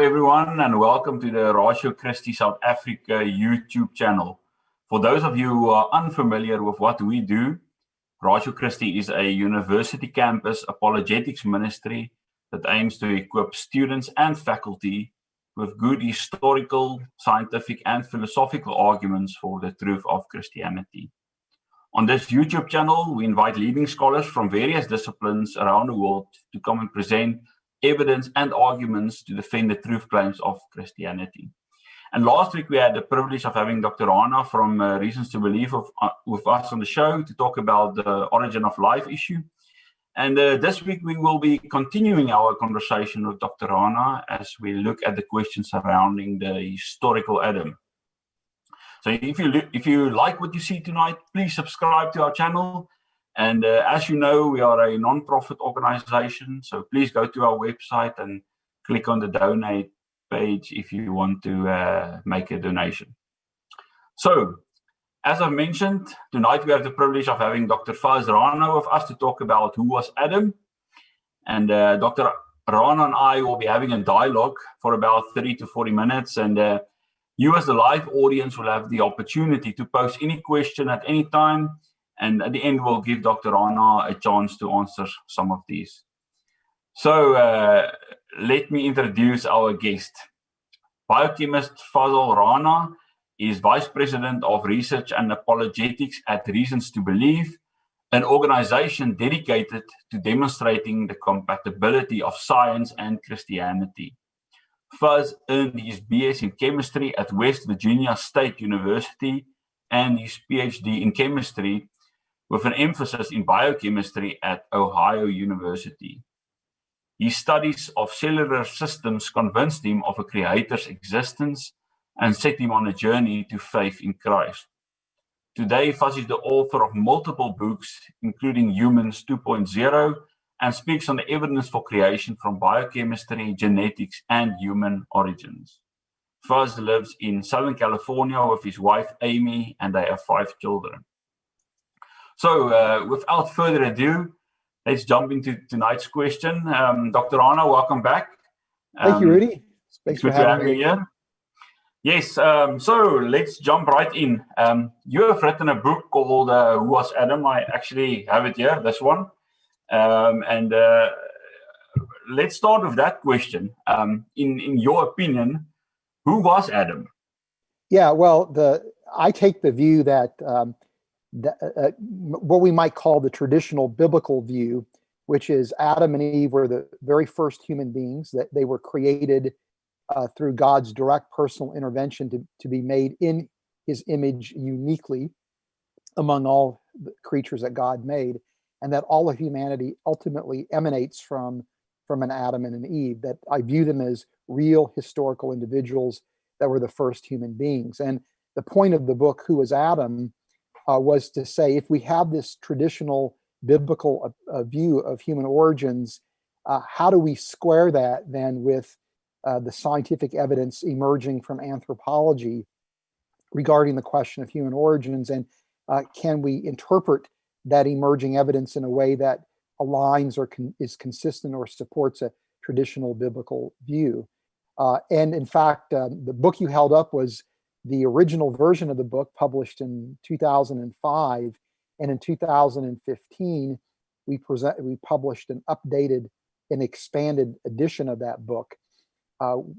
everyone, and welcome to the Ratio Christi South Africa YouTube channel. For those of you who are unfamiliar with what we do, Ratio Christi is a university campus apologetics ministry that aims to equip students and faculty with good historical, scientific, and philosophical arguments for the truth of Christianity. On this YouTube channel, we invite leading scholars from various disciplines around the world to come and present evidence and arguments to defend the truth claims of Christianity. And last week, we had the privilege of having Dr. Rana from Reasons to Believe with us on the show to talk about the origin of life issue. And this week, we will be continuing our conversation with Dr. Rana as we look at the questions surrounding the historical Adam. So if you like what you see tonight, please subscribe to our channel. And as you know, we are a non-profit organization, so please go to our website and click on the donate page if you want to make a donation. So, as I mentioned, tonight we have the privilege of having Dr. Rana with us to talk about who was Adam. And Dr. Rana and I will be having a dialogue for about 30 to 40 minutes. And you as the live audience will have the opportunity to post any question at any time. And at the end, we'll give Dr. Rana a chance to answer some of these. So let me introduce our guest. Biochemist Fazale Rana is Vice President of Research and Apologetics at Reasons to Believe, an organization dedicated to demonstrating the compatibility of science and Christianity. Faz earned his BS in chemistry at West Virginia State University and his PhD in chemistry with an emphasis in biochemistry at Ohio University. His studies of cellular systems convinced him of a creator's existence and set him on a journey to faith in Christ. Today, Faz is the author of multiple books, including Humans 2.0, and speaks on the evidence for creation from biochemistry, genetics, and human origins. Faz lives in Southern California with his wife, Amy, and they have 5 children. So without further ado, let's jump into tonight's question. Dr. Rana, welcome back. Thank you, Rudy. Thanks for having me here. Yes, so let's jump right in. You have written a book called Who Was Adam? I actually have it here, this one. Let's start with that question. In your opinion, who was Adam? Yeah, well, I take the view that what we might call the traditional biblical view, which is Adam and Eve were the very first human beings, that they were created through God's direct personal intervention to be made in his image uniquely among all the creatures that God made, and that all of humanity ultimately emanates from an Adam and an Eve, that I view them as real historical individuals that were the first human beings. And the point of the book, Who Was Adam, was to say, if we have this traditional biblical view of human origins, how do we square that then with the scientific evidence emerging from anthropology regarding the question of human origins, and can we interpret that emerging evidence in a way that aligns or is consistent or supports a traditional biblical view? And in fact, the book you held up was the original version of the book, published in 2005, and in 2015 we published an updated and expanded edition of that book,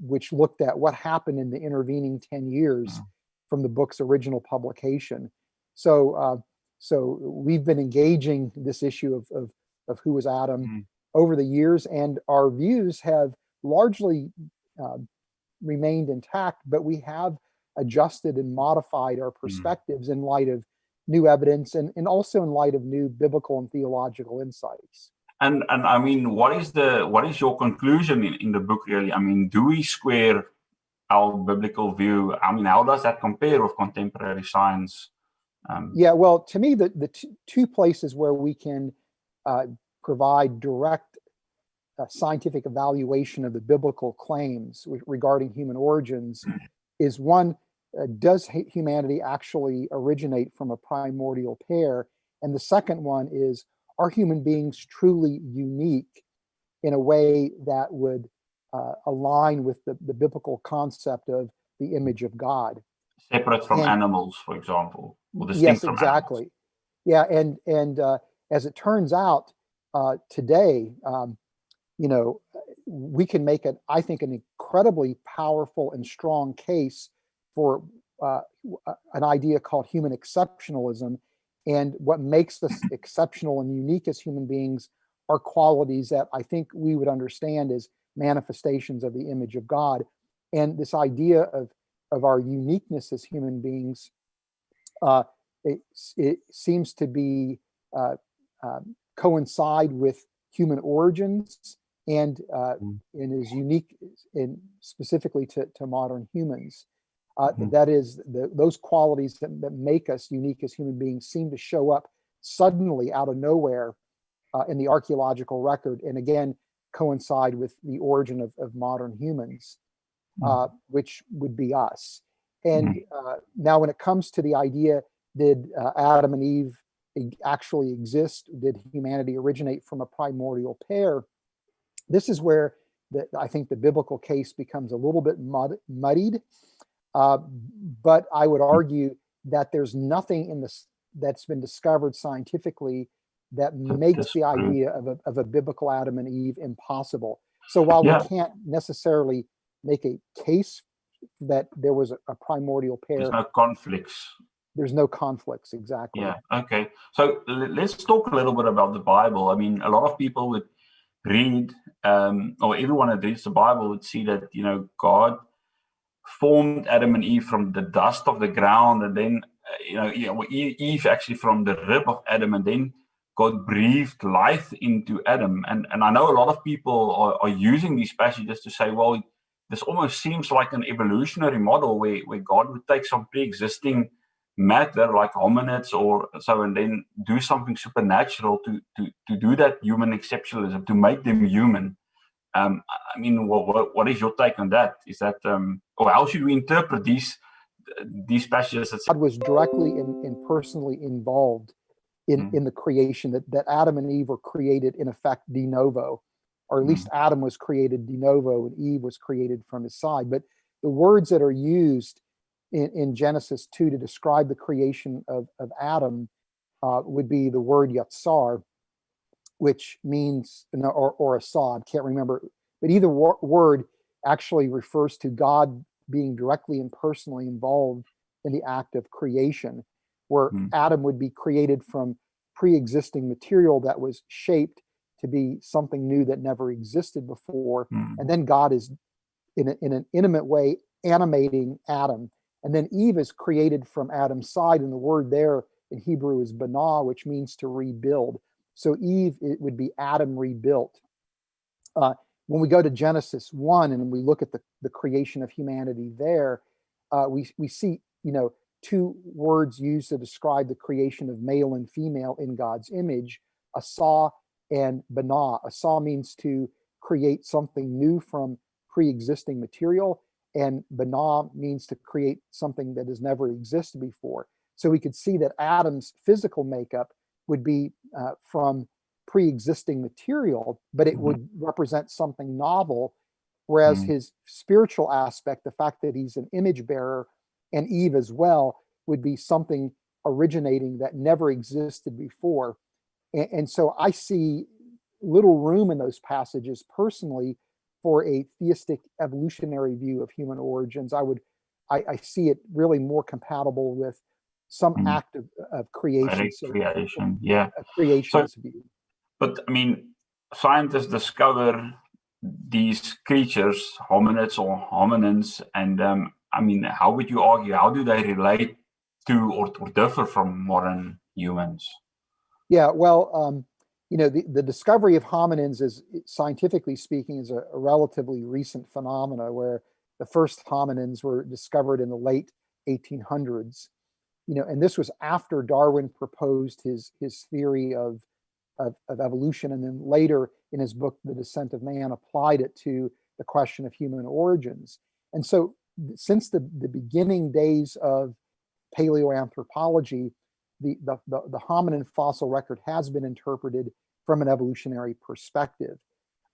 which looked at what happened in the intervening 10 years from the book's original publication. So we've been engaging this issue of who was Adam over the years, and our views have largely remained intact, but we have adjusted and modified our perspectives in light of new evidence and also in light of new biblical and theological insights. And I mean, what is your conclusion in the book, really? I mean, do we square our biblical view? I mean, how does that compare with contemporary science? Yeah, well, to me, the two places where we can provide direct scientific evaluation of the biblical claims regarding human origins is one, does humanity actually originate from a primordial pair? And the second one is, are human beings truly unique in a way that would align with the biblical concept of the image of God. Separate from And animals, for example, or distinct yes, from animals. exactly. Yeah, and as it turns out, today, you know, we can make it, I think, an incredibly powerful and strong case for an idea called human exceptionalism. And what makes us exceptional and unique as human beings are qualities that I think we would understand as manifestations of the image of God. And this idea of our uniqueness as human beings, uh, it seems to be uh, coincide with human origins and is unique in specifically to modern humans. That is, those qualities that make us unique as human beings seem to show up suddenly out of nowhere in the archaeological record, and again coincide with the origin of modern humans, which would be us. And now, when it comes to the idea, did Adam and Eve actually exist? Did humanity originate from a primordial pair? This is where I think the biblical case becomes a little bit muddied. But I would argue that there's nothing in this that's been discovered scientifically that makes the idea of a biblical Adam and Eve impossible. So while we can't necessarily make a case that there was a primordial pair, there's no conflicts. There's no conflicts, exactly. Yeah, okay. So let's talk a little bit about the Bible. I mean, a lot of people would read, or everyone that reads the Bible would see that, you know, God formed Adam and Eve from the dust of the ground, and then, Eve actually from the rib of Adam, and then God breathed life into Adam. And I know a lot of people are using these passages to say, well, this almost seems like an evolutionary model where God would take some pre-existing matter like hominids or so, and then do something supernatural to do that human exceptionalism, to make them human. I mean, what is your take on that? Is that, or how should we interpret these passages? God was directly and personally involved in the creation, that Adam and Eve were created in effect de novo, or at least Adam was created de novo and Eve was created from his side. But the words that are used in Genesis 2 to describe the creation of Adam would be the word yatsar, which means, or asad, can't remember, but either word actually refers to God being directly and personally involved in the act of creation, where Adam would be created from pre-existing material that was shaped to be something new that never existed before. And then God is in an intimate way animating Adam. And then Eve is created from Adam's side, and the word there in Hebrew is banah, which means to rebuild. So Eve, it would be Adam rebuilt. When we go to Genesis 1 and we look at the creation of humanity there, we see, two words used to describe the creation of male and female in God's image, asa and banah. Asa means to create something new from pre-existing material, and banah means to create something that has never existed before. So we could see that Adam's physical makeup would be from pre-existing material, but it would represent something novel, whereas his spiritual aspect, the fact that he's an image bearer, and Eve as well, would be something originating that never existed before. And so I see little room in those passages personally for a theistic evolutionary view of human origins. I see it really more compatible with some act of creation. Creation, yeah. A creationist view. But I mean, scientists discover these creatures, hominids or hominins, and I mean, how would you argue? How do they relate to or differ from modern humans? Yeah, well, the discovery of hominins is, scientifically speaking, is a relatively recent phenomena, where the first hominins were discovered in the late 1800s. And this was after Darwin proposed his theory of evolution, and then later in his book, The Descent of Man, applied it to the question of human origins. And so since the beginning days of paleoanthropology, the hominin fossil record has been interpreted from an evolutionary perspective.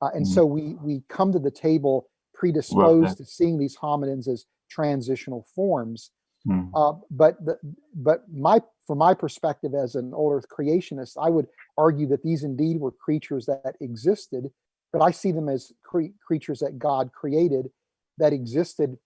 And so we come to the table predisposed to seeing these hominins as transitional forms. But from my perspective as an old Earth creationist, I would argue that these indeed were creatures that existed, but I see them as creatures that God created that existed,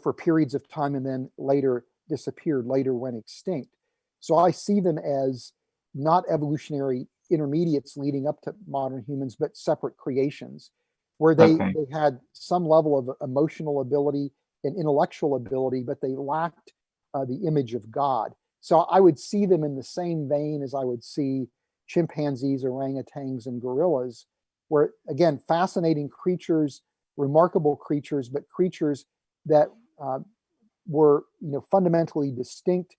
for periods of time and then later disappeared, later went extinct. So I see them as not evolutionary intermediates leading up to modern humans, but separate creations where they had some level of emotional ability and intellectual ability, but they lacked the image of God. So I would see them in the same vein as I would see chimpanzees, orangutans, and gorillas, where, again, fascinating creatures, remarkable creatures, but creatures that were fundamentally distinct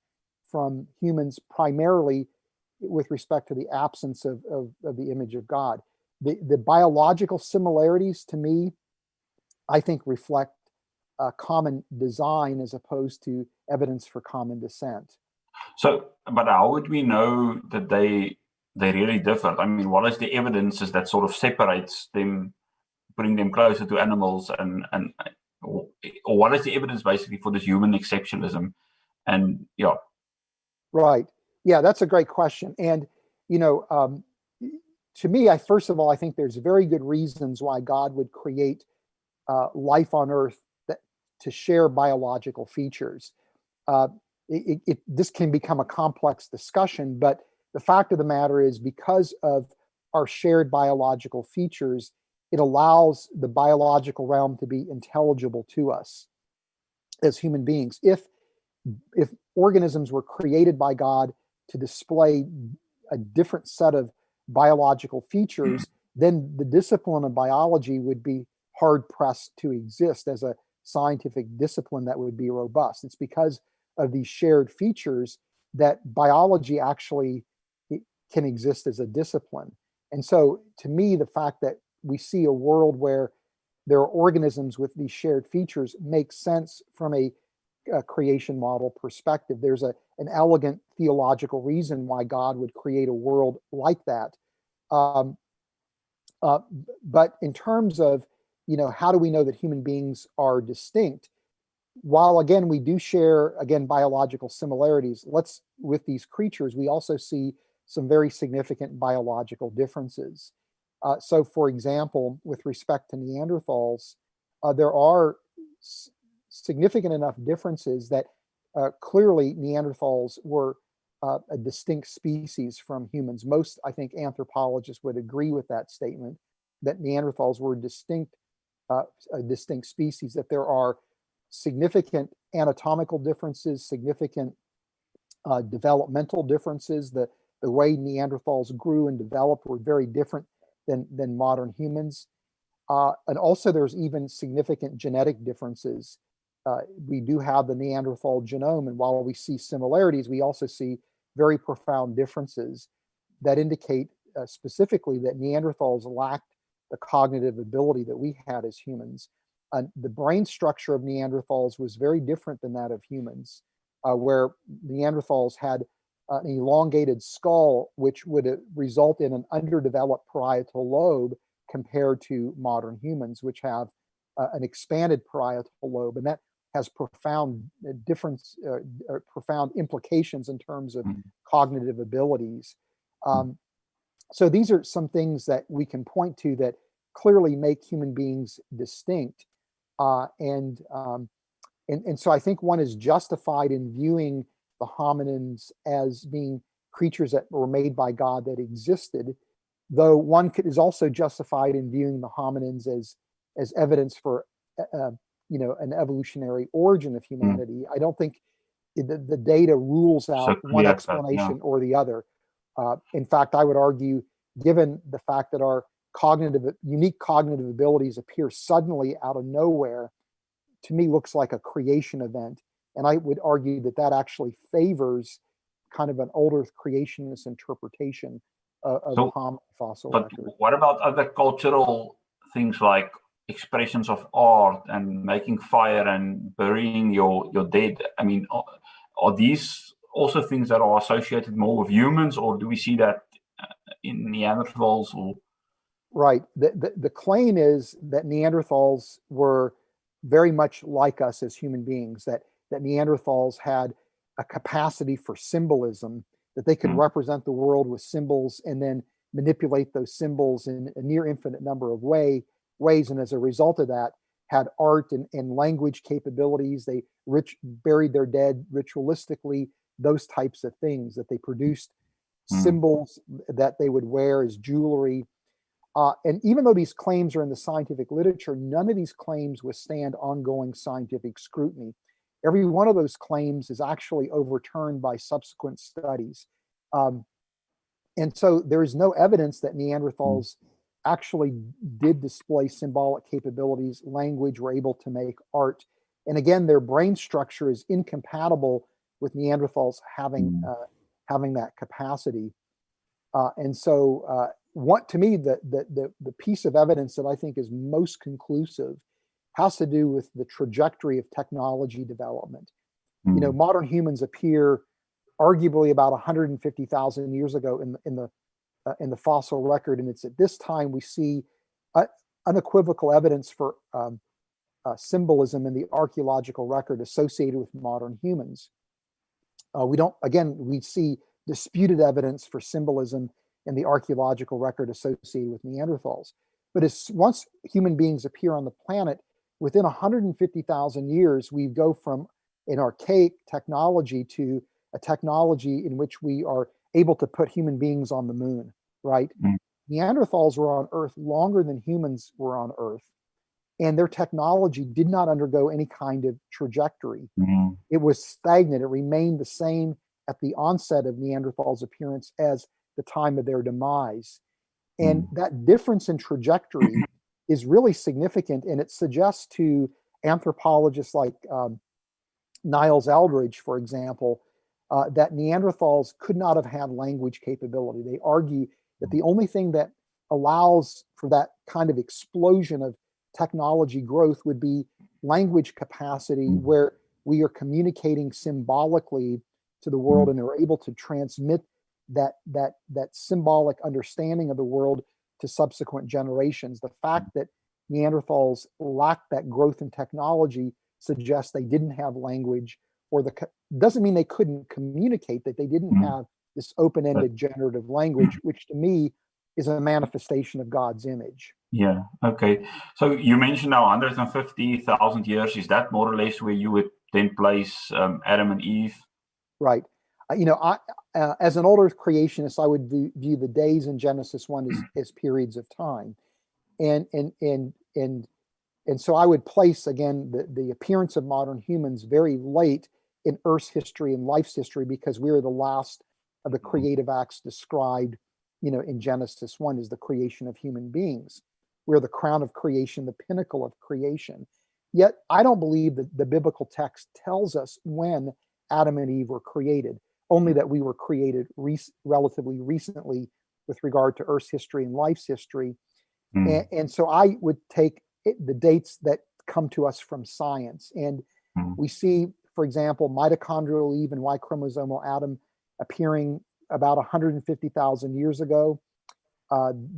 from humans, primarily with respect to the absence of the image of God. The biological similarities, to me, I think reflect common design as opposed to evidence for common descent. So, but how would we know that they really differ? I mean, what is the evidence that sort of separates them, putting them closer to animals, or what is the evidence basically for this human exceptionalism? And right, yeah, that's a great question. And to me, first of all, I think there's very good reasons why God would create life on Earth to share biological features. This can become a complex discussion, but the fact of the matter is, because of our shared biological features, it allows the biological realm to be intelligible to us as human beings. If organisms were created by God to display a different set of biological features, then the discipline of biology would be hard pressed to exist as a scientific discipline that would be robust. It's because of these shared features that biology actually can exist as a discipline. And so, to me, the fact that we see a world where there are organisms with these shared features makes sense from a creation model perspective. There's an elegant theological reason why God would create a world like that. But in terms of, how do we know that human beings are distinct? While, again, we do share, biological similarities, with these creatures, we also see some very significant biological differences. So, for example, with respect to Neanderthals, there are significant enough differences that clearly Neanderthals were a distinct species from humans. Most, I think, anthropologists would agree with that statement, that Neanderthals were a distinct species, that there are significant anatomical differences, significant developmental differences. The way Neanderthals grew and developed were very different than modern humans. And also there's even significant genetic differences. We do have the Neanderthal genome, and while we see similarities, we also see very profound differences that indicate specifically that Neanderthals lacked the cognitive ability that we had as humans. The brain structure of Neanderthals was very different than that of humans, where Neanderthals had an elongated skull, which would result in an underdeveloped parietal lobe compared to modern humans, which have an expanded parietal lobe. And that has profound profound implications in terms of cognitive abilities. So these are some things that we can point to that clearly make human beings distinct. And so I think one is justified in viewing the hominins as being creatures that were made by God that existed, though one is also justified in viewing the hominins as evidence for an evolutionary origin of humanity. I don't think the data rules out one explanation or the other. In fact, I would argue, given the fact that our unique cognitive abilities appear suddenly out of nowhere, to me looks like a creation event. And I would argue that actually favors kind of an old Earth creationist interpretation of the hominid fossil record. What about other cultural things like expressions of art and making fire and burying your dead? I mean, are these also things that are associated more with humans, or do we see that in Neanderthals? Right. The claim is that Neanderthals were very much like us as human beings, that Neanderthals had a capacity for symbolism, that they could Mm, represent the world with symbols and then manipulate those symbols in a near infinite number of ways. And as a result of that, had art and language capabilities. They buried their dead ritualistically, those types of things, that they produced mm, symbols that they would wear as jewelry. And even though these claims are in the scientific literature, none of these claims withstand ongoing scientific scrutiny. Every one of those claims is actually overturned by subsequent studies. Um, and so there is no evidence that mm, Neanderthals actually did display symbolic capabilities, language, were able to make art. And again, their brain structure is incompatible with Neanderthals mm, having that capacity. And so, what to me, the piece of evidence that I think is most conclusive has to do with the trajectory of technology development. You know, mm, modern humans appear arguably about 150,000 years ago in the fossil record, and it's at this time we see uh, unequivocal evidence for symbolism in the archaeological record associated with modern humans. We don't, again, we see disputed evidence for symbolism in the archaeological record associated with Neanderthals. But as once human beings appear on the planet, within 150,000 years, we go from an archaic technology to a technology in which we are able to put human beings on the moon, right? mm, Neanderthals were on Earth longer than humans were on Earth, and their technology did not undergo any kind of trajectory. mm, It was stagnant. It remained the same at the onset of Neanderthals' appearance as the time of their demise. And mm, that difference in trajectory is really significant, and it suggests to anthropologists like Niles Eldredge, for example, that Neanderthals could not have had language capability. They argue that the only thing that allows for that kind of explosion of technology growth would be language capacity, mm, where we are communicating symbolically to the world mm, and are able to transmit that symbolic understanding of the world to subsequent generations. The fact that Neanderthals lacked that growth in technology suggests they didn't have language, or doesn't mean they couldn't communicate, that they didn't mm. have this But, open-ended generative language, which to me is a manifestation of God's image. yeah, okay. So you mentioned now 150,000 years. Is that more or less where you would then place Adam and Eve? Right. You know, as an older creationist, I would view the days in Genesis 1 as periods of time. And and and and and so I would place again the appearance of modern humans very late in Earth's history and life's history, because we are the last of the creative acts described, you know, in Genesis 1 is the creation of human beings. We're the crown of creation, the pinnacle of creation. Yet I don't believe that the biblical text tells us when Adam and Eve were created, only that we were created relatively recently with regard to Earth's history and life's history. Mm, And so I would take the dates that come to us from science. And mm, we see, for example, mitochondrial Eve and Y chromosomal Adam appearing about 150,000 years ago.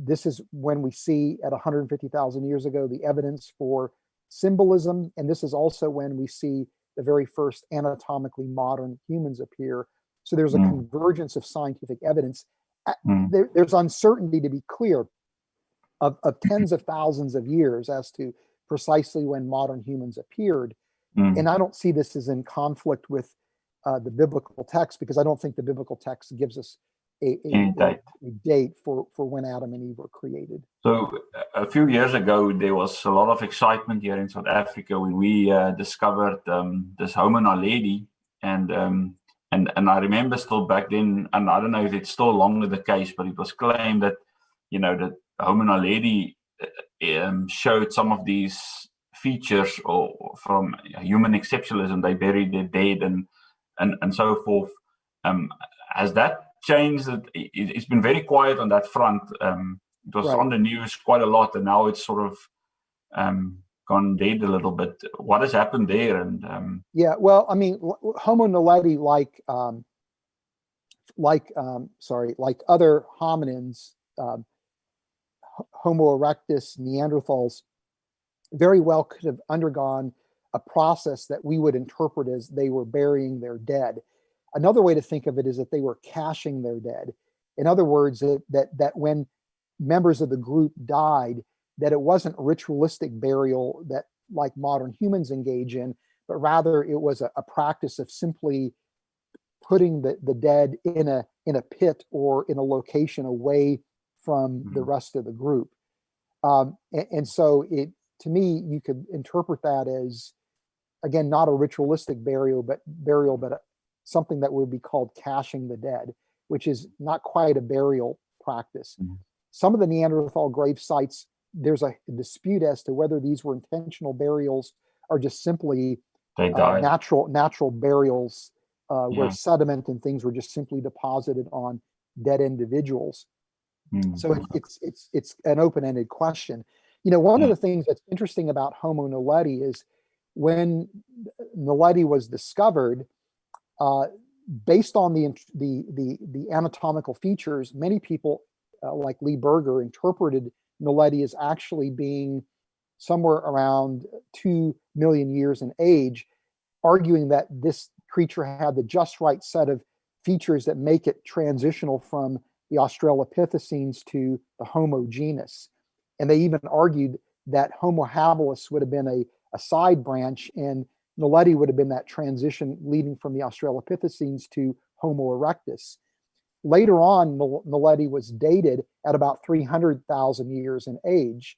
This is when we see at 150,000 years ago the evidence for symbolism. And this is also when we see the very first anatomically modern humans appear. So there's a mm, convergence of scientific evidence. mm, There's uncertainty, to be clear, of tens of thousands of years as to precisely when modern humans appeared. mm. And I don't see this as in conflict with the biblical text, because I don't think the biblical text gives us Any date. a date for when Adam and Eve were created. So a few years ago, there was a lot of excitement here in South Africa when we discovered this Homo naledi, and and I remember still back then, and I don't know if it's still longer the case, but it was claimed that that Homo naledi showed some of these features or from human exceptionalism. They buried their dead and so forth. Um, has that changed? It's been very quiet on that front. It was Right. on the news quite a lot, and now it's sort of gone dead a little bit. What has happened there? And Yeah. Well, I mean, Homo naledi, like other hominins, Homo erectus, Neanderthals very well could have undergone a process that we would interpret as they were burying their dead. Another way to think of it is that they were caching their dead. In other words, that when members of the group died, that it wasn't ritualistic burial that like modern humans engage in, but rather it was a practice of simply putting the dead in a pit or in a location away from the rest of the group. And so it, to me, you could interpret that as, again, not a ritualistic burial, but something that would be called caching the dead, which is not quite a burial practice. Some of the Neanderthal grave sites, there's a dispute as to whether these were intentional burials or just simply natural burials where sediment and things were just simply deposited on dead individuals. So it's an open-ended question. You know, one of the things that's interesting about Homo naledi is when naledi was discovered, based on the anatomical features, many people like Lee Berger interpreted naledi as actually being somewhere around 2 million years in age, arguing that this creature had the just right set of features that make it transitional from the Australopithecines to the Homo genus. And they even argued that Homo habilis would have been a side branch, and naledi would have been that transition leading from the Australopithecines to Homo erectus. Later on, naledi was dated at about 300,000 years in age.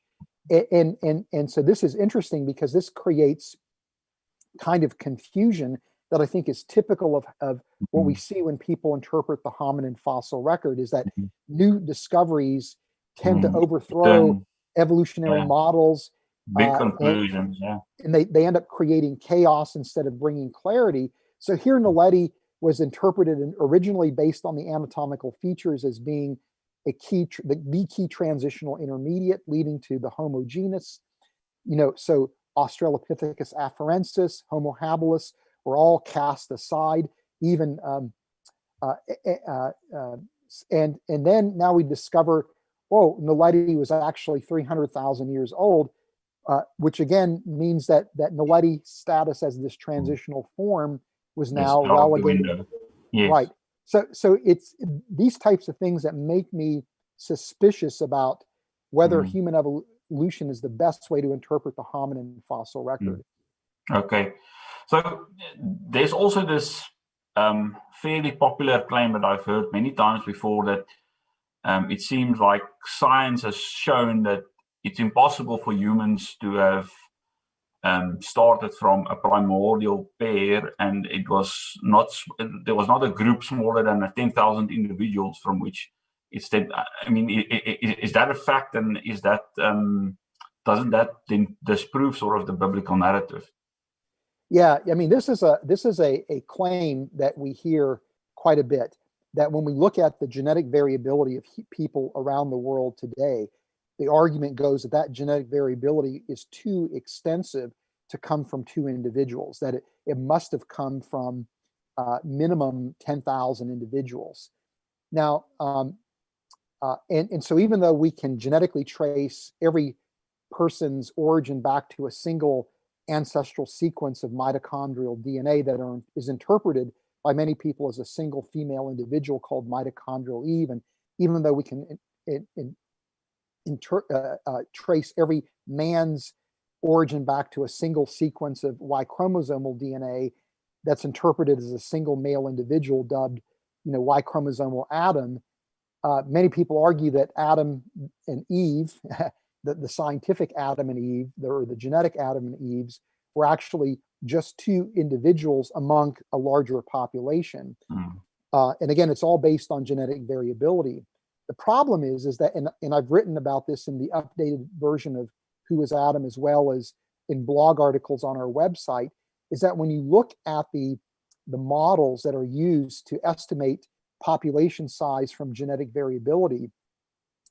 And so this is interesting because this creates kind of confusion that I think is typical of what we see when people interpret the hominin fossil record, is that new discoveries tend to overthrow evolutionary models. Big conclusions, and they end up creating chaos instead of bringing clarity. So here naledi was interpreted originally based on the anatomical features as being the key transitional intermediate leading to the Homo genus. You know, so Australopithecus afarensis, Homo habilis were all cast aside. Even and then now we discover, oh, naledi was actually 300,000 years old, which again means that naledi status as this transitional form was now relegated. Right. So it's these types of things that make me suspicious about whether human evolution is the best way to interpret the hominin fossil record. Okay. So there's also this fairly popular claim that I've heard many times before, that it seems like science has shown that it's impossible for humans to have started from a primordial pair, and there was not a group smaller than 10,000 individuals from which it's then. I mean, is that a fact, and is that doesn't that then disprove sort of the biblical narrative? Yeah, I mean, this is a claim that we hear quite a bit, that when we look at the genetic variability of people around the world today, the argument goes that genetic variability is too extensive to come from two individuals, that it must have come from minimum 10,000 individuals. Now, and so even though we can genetically trace every person's origin back to a single ancestral sequence of mitochondrial DNA that is interpreted by many people as a single female individual called mitochondrial Eve, and even though we can trace every man's origin back to a single sequence of Y chromosomal DNA that's interpreted as a single male individual dubbed, you know, Y chromosomal Adam, many people argue that Adam and Eve, the scientific Adam and Eve, or the genetic Adam and Eves, were actually just two individuals among a larger population. And again, it's all based on genetic variability. The problem is that, and I've written about this in the updated version of Who is Adam, as well as in blog articles on our website, is that when you look at the models that are used to estimate population size from genetic variability,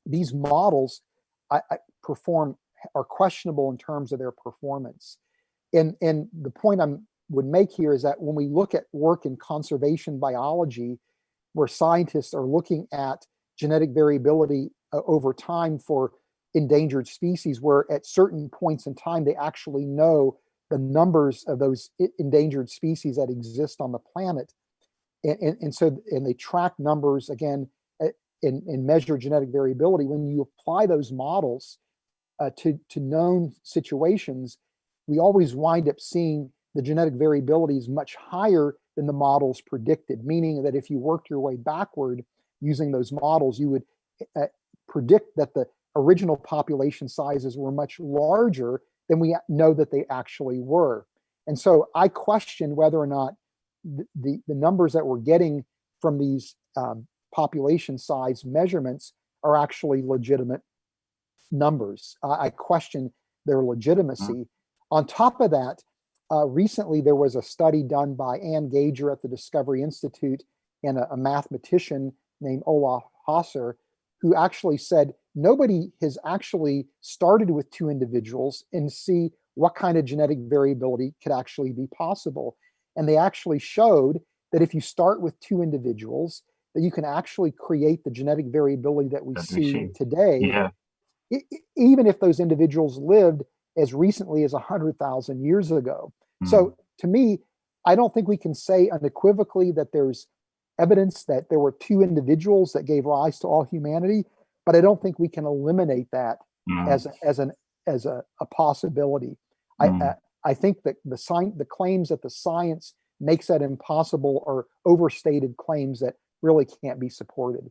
these models are questionable in terms of their performance. And the point I would make here is that when we look at work in conservation biology, where scientists are looking at genetic variability over time for endangered species where at certain points in time they actually know the numbers of those endangered species that exist on the planet, and they track numbers again and measure genetic variability. When you apply those models to known situations, we always wind up seeing the genetic variability is much higher than the models predicted, meaning that if you worked your way backward using those models, you would predict that the original population sizes were much larger than we know that they actually were. And so I question whether or not the numbers that we're getting from these population size measurements are actually legitimate numbers. I question their legitimacy. On top of that, recently there was a study done by Ann Gager at the Discovery Institute and a mathematician named Olaf Hasser, who actually said nobody has actually started with two individuals and see what kind of genetic variability could actually be possible. And they actually showed that if you start with two individuals, that you can actually create the genetic variability that we see today, yeah. Even if those individuals lived as recently as 100,000 years ago. So to me, I don't think we can say unequivocally that there's evidence that there were two individuals that gave rise to all humanity, but I don't think we can eliminate that as a possibility. I think that the claims that the science makes that impossible are overstated claims that really can't be supported.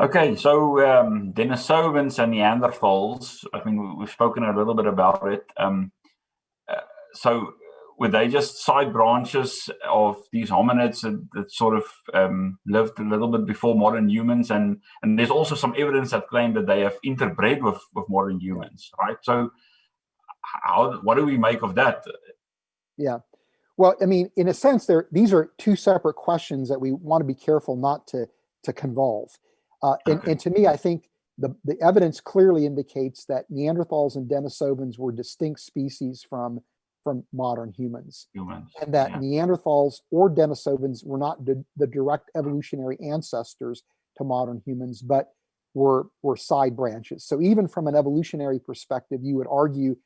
Okay, so Denisovans and Neanderthals, I mean, we've spoken a little bit about it. So were they just side branches of these hominids that sort of lived a little bit before modern humans? And there's also some evidence that claim that they have interbred with modern humans, right? So what do we make of that? Yeah. Well, I mean, in a sense, these are two separate questions that we want to be careful not to convolve. And to me, I think the evidence clearly indicates that Neanderthals and Denisovans were distinct species from modern humans. And that Neanderthals or Denisovans were not the direct evolutionary ancestors to modern humans, but were side branches. So even from an evolutionary perspective, you would argue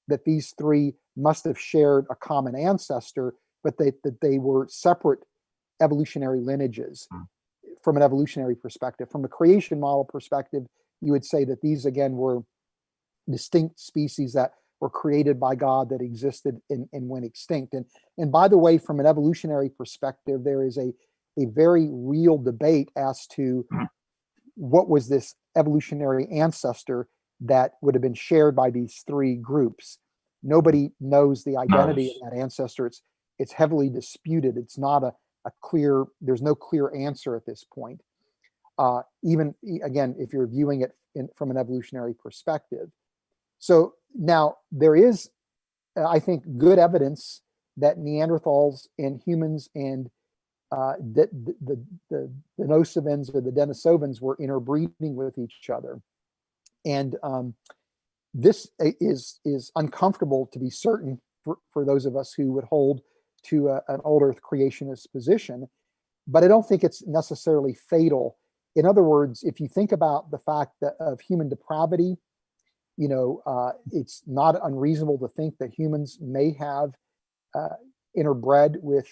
that these three must have shared a common ancestor, but that they were separate evolutionary lineages from an evolutionary perspective. From a creation model perspective, you would say that these again were distinct species that were created by God that existed and went extinct. And by the way, from an evolutionary perspective, there is a very real debate as to what was this evolutionary ancestor that would have been shared by these three groups. Nobody knows the identity of that ancestor. It's heavily disputed. It's not there's no clear answer at this point. Even again, if you're viewing it from an evolutionary perspective. So now there is, I think, good evidence that Neanderthals and humans and the Denisovans or the Denisovans were interbreeding with each other. And this is uncomfortable to be certain for those of us who would hold to an old Earth creationist position, but I don't think it's necessarily fatal. In other words, if you think about the fact that of human depravity, it's not unreasonable to think that humans may have interbred with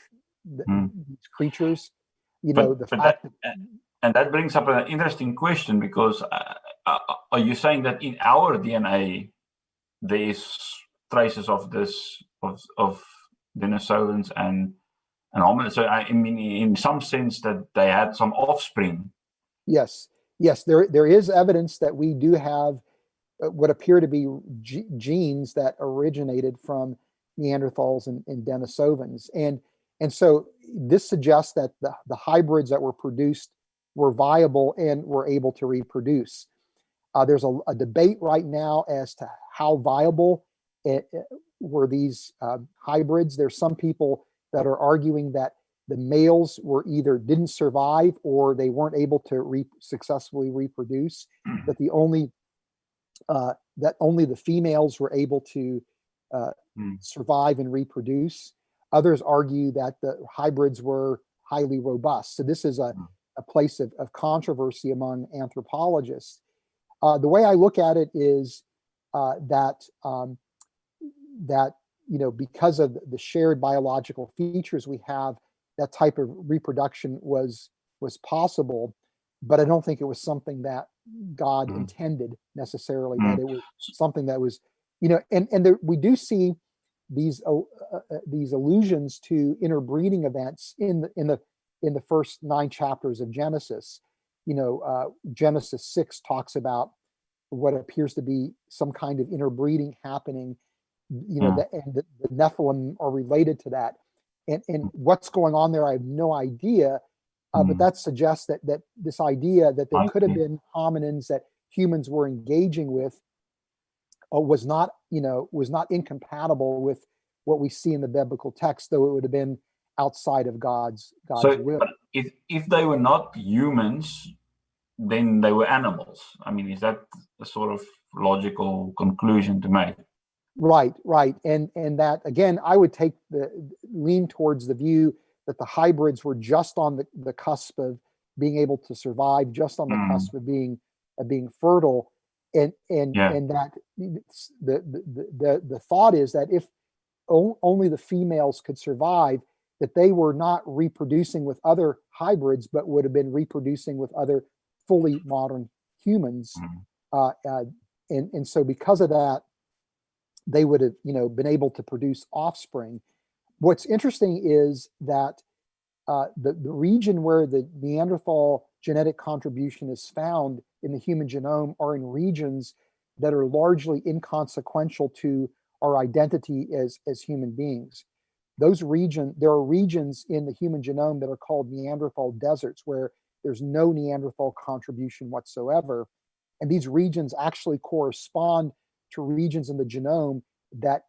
these creatures. And that brings up an interesting question, because are you saying that in our DNA there's traces of this of Denisovans and hominids? So I mean, in some sense, that they had some offspring. Yes, there is evidence that we do have what appear to be genes that originated from Neanderthals and Denisovans, and so this suggests that the hybrids that were produced were viable and were able to reproduce. There's a debate right now as to how viable were these hybrids. There's some people that are arguing that the males were either didn't survive or they weren't able to successfully reproduce. That only the females were able to survive and reproduce. Others argue that the hybrids were highly robust. So this is a place of controversy among anthropologists. The way I look at it is that because of the shared biological features we have, that type of reproduction was possible, but I don't think it was something that God intended necessarily. That it was something that was, and we do see these allusions to interbreeding events in the first 9 chapters of Genesis. Genesis 6 talks about what appears to be some kind of interbreeding happening. And the Nephilim are related to that, and what's going on there, I have no idea. But that suggests that this idea that there could have been hominins that humans were engaging with was not incompatible with what we see in the biblical text, though it would have been outside of God's will. But if they were not humans, then they were animals. I mean, is that a sort of logical conclusion to make? Right. And that, again, I would lean towards the view that the hybrids were just on the cusp of being able to survive, just on the cusp of being fertile, and that the thought is that if only the females could survive, that they were not reproducing with other hybrids, but would have been reproducing with other fully modern humans, and so because of that, they would have been able to produce offspring. What's interesting is that the region where the Neanderthal genetic contribution is found in the human genome are in regions that are largely inconsequential to our identity as human beings. There are regions in the human genome that are called Neanderthal deserts, where there's no Neanderthal contribution whatsoever. And these regions actually correspond to regions in the genome that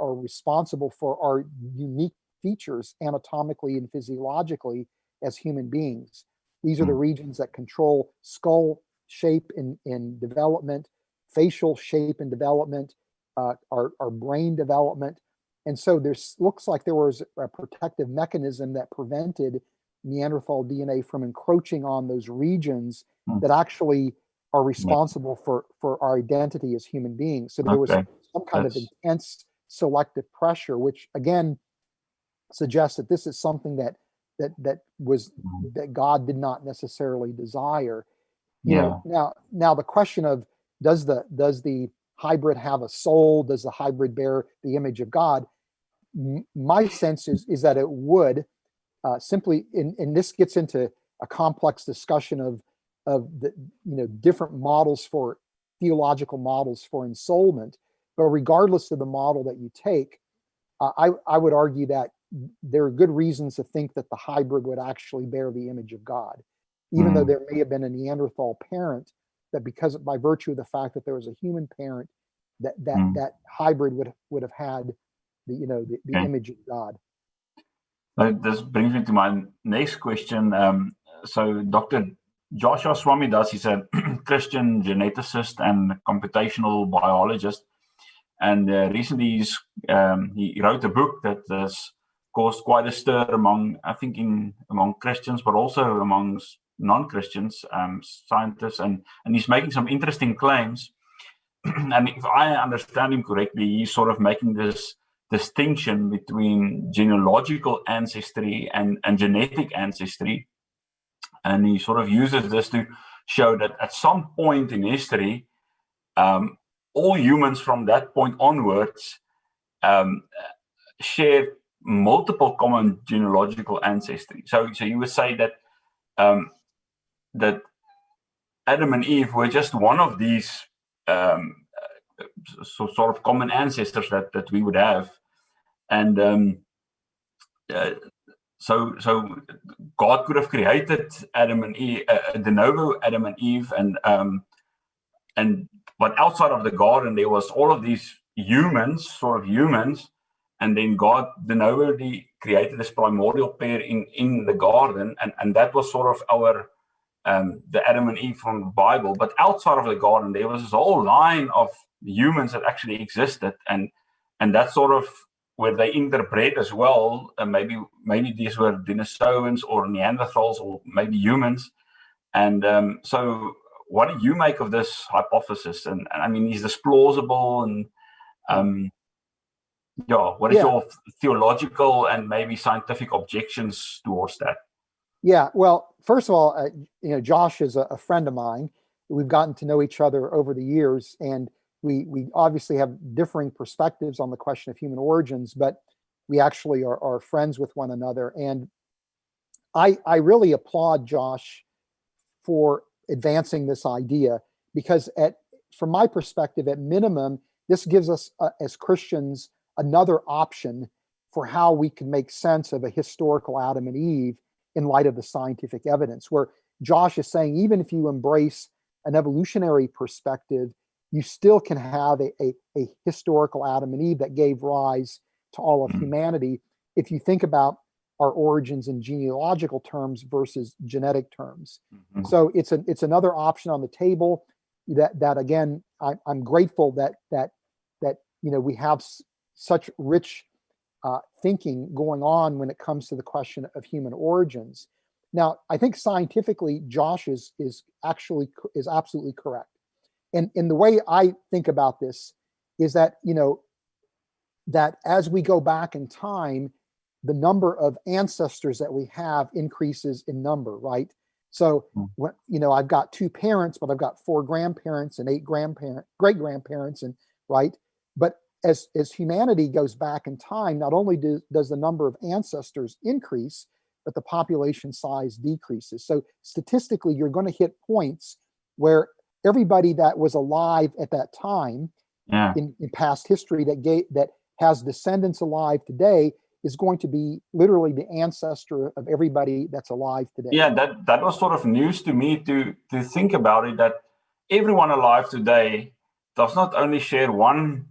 are responsible for our unique features anatomically and physiologically as human beings. These are the regions that control skull shape in development, facial shape and development, our brain development. And so looks like there was a protective mechanism that prevented Neanderthal DNA from encroaching on those regions that actually are responsible for our identity as human beings. So there was some kind of intense selective pressure, which again suggests that this is something that God did not necessarily desire. Now the question of does the hybrid have a soul? Does the hybrid bear the image of God? My sense is that it would, simply, and this gets into a complex discussion of the different models for theological models for ensoulment. But regardless of the model that you take, I would argue that there are good reasons to think that the hybrid would actually bear the image of God, even though there may have been a Neanderthal parent. That because by virtue of the fact that there was a human parent, that hybrid would have had the image of God. This brings me to my next question. So Dr. Joshua Swamidas is a Christian geneticist and computational biologist, and recently he wrote a book that has caused quite a stir among Christians, but also amongst non-Christians, scientists, and he's making some interesting claims. And if I understand him correctly, he's sort of making this distinction between genealogical ancestry and genetic ancestry. And he sort of uses this to show that at some point in history, all humans from that point onwards share multiple common genealogical ancestry. So you would say that that Adam and Eve were just one of these sort of common ancestors that we would have, and so God could have created Adam and Eve, de novo Adam and Eve, and but outside of the garden there was all of these humans, and then God de novo created this primordial pair in the garden, and that was sort of our the Adam and Eve from the Bible. But outside of the garden there was this whole line of humans that actually existed, and that's sort of where they interbred as well. Maybe these were Denisovans or Neanderthals or maybe humans. And so what do you make of this hypothesis? And I mean, is this plausible? And what is your theological and maybe scientific objections towards that? Yeah, well, first of all, Josh is a friend of mine. We've gotten to know each other over the years, and we obviously have differing perspectives on the question of human origins, but we actually are friends with one another. And I really applaud Josh for advancing this idea, because from my perspective, at minimum, this gives us as Christians another option for how we can make sense of a historical Adam and Eve in light of the scientific evidence, where Josh is saying, even if you embrace an evolutionary perspective, you still can have a historical Adam and Eve that gave rise to all of humanity, if you think about our origins in genealogical terms versus genetic terms. Mm-hmm. So it's another option on the table that again, I'm grateful that we have such rich thinking going on when it comes to the question of human origins. Now, I think scientifically, Josh is absolutely correct. And the way I think about this is that, that as we go back in time, the number of ancestors that we have increases in number, right? So, I've got 2 parents, but I've got 4 grandparents and 8 great grandparents, and right. But as humanity goes back in time, not only does the number of ancestors increase, but the population size decreases. So statistically, you're going to hit points where everybody that was alive at that time in past history that has descendants alive today is going to be literally the ancestor of everybody that's alive today. Yeah, that was sort of news to me to think about it, that everyone alive today does not only share one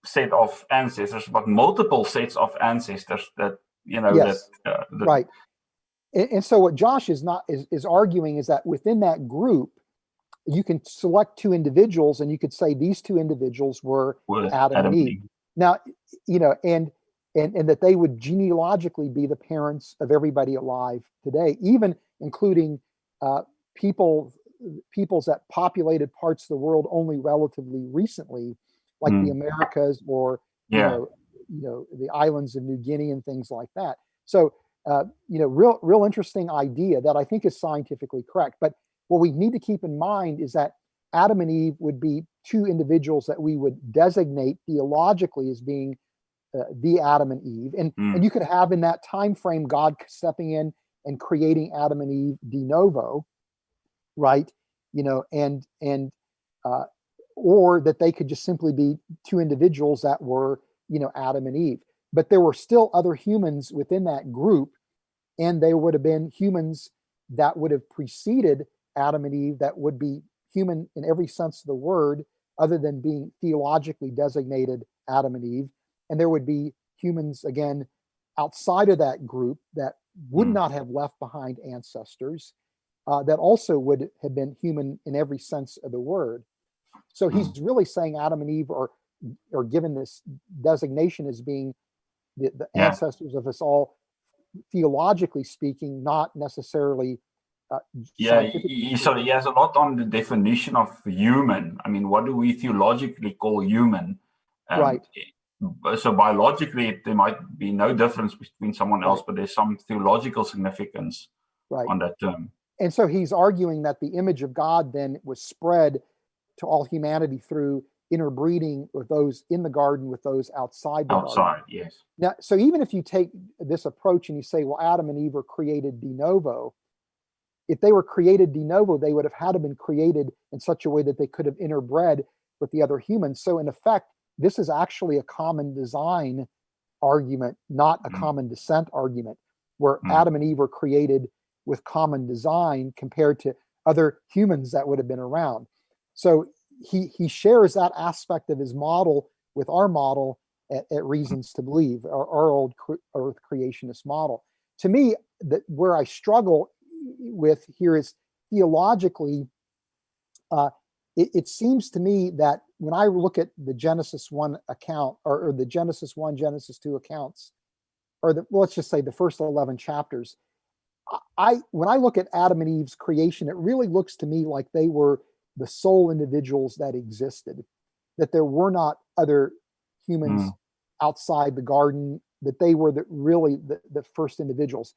set of ancestors, but multiple sets of ancestors that, Yes. Right. And so what Josh is arguing is that within that group, you can select 2 individuals and you could say these 2 individuals were Adam and Eve. Now, and that they would genealogically be the parents of everybody alive today, even including peoples that populated parts of the world only relatively recently, like the Americas or the islands of New Guinea and things like that. So real interesting idea that I think is scientifically correct. But what we need to keep in mind is that Adam and Eve would be 2 individuals that we would designate theologically as being the Adam and Eve, and you could have in that time frame God stepping in and creating Adam and Eve de novo, right? Or that they could just simply be 2 individuals that were Adam and Eve. But there were still other humans within that group, and they would have been humans that would have preceded Adam and Eve, that would be human in every sense of the word, other than being theologically designated Adam and Eve. And there would be humans, again, outside of that group that would not have left behind ancestors, that also would have been human in every sense of the word. So he's really saying Adam and Eve are given this designation as being the ancestors of us all, theologically speaking, not necessarily he has a lot on the definition of human. I mean, what do we theologically call human? Right. So biologically, there might be no difference between someone else, but there's some theological significance on that term. And so he's arguing that the image of God then was spread to all humanity through interbreeding with those in the garden with those outside the garden. Yes. Now, so even if you take this approach and you say, well, Adam and Eve were created de novo, if they were created de novo, they would have had to been created in such a way that they could have interbred with the other humans. So in effect, this is actually a common design argument, not a common descent argument, where Adam and Eve were created with common design compared to other humans that would have been around. So he shares that aspect of his model with our model at Reasons to Believe, our old Earth creationist model. To me, where I struggle with here is theologically, it seems to me that when I look at the Genesis 1 account, or the Genesis 1, Genesis 2 accounts, or let's just say the first 11 chapters, when I look at Adam and Eve's creation, it really looks to me like they were the sole individuals that existed, that there were not other humans outside the garden, that they were really the first individuals.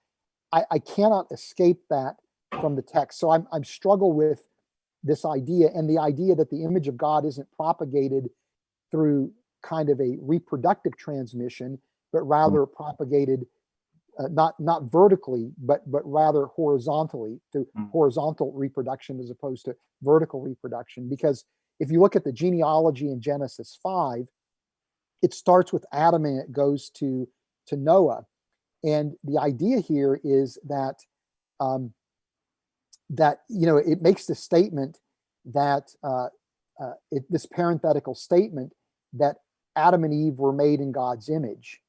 I cannot escape that from the text. So I'm struggle with this idea, and the idea that the image of God isn't propagated through kind of a reproductive transmission, but rather propagated not vertically, but rather horizontally, through horizontal reproduction as opposed to vertical reproduction. Because if you look at the genealogy in Genesis 5, it starts with Adam and it goes to Noah. And the idea here is that it makes the statement that this parenthetical statement that Adam and Eve were made in God's image.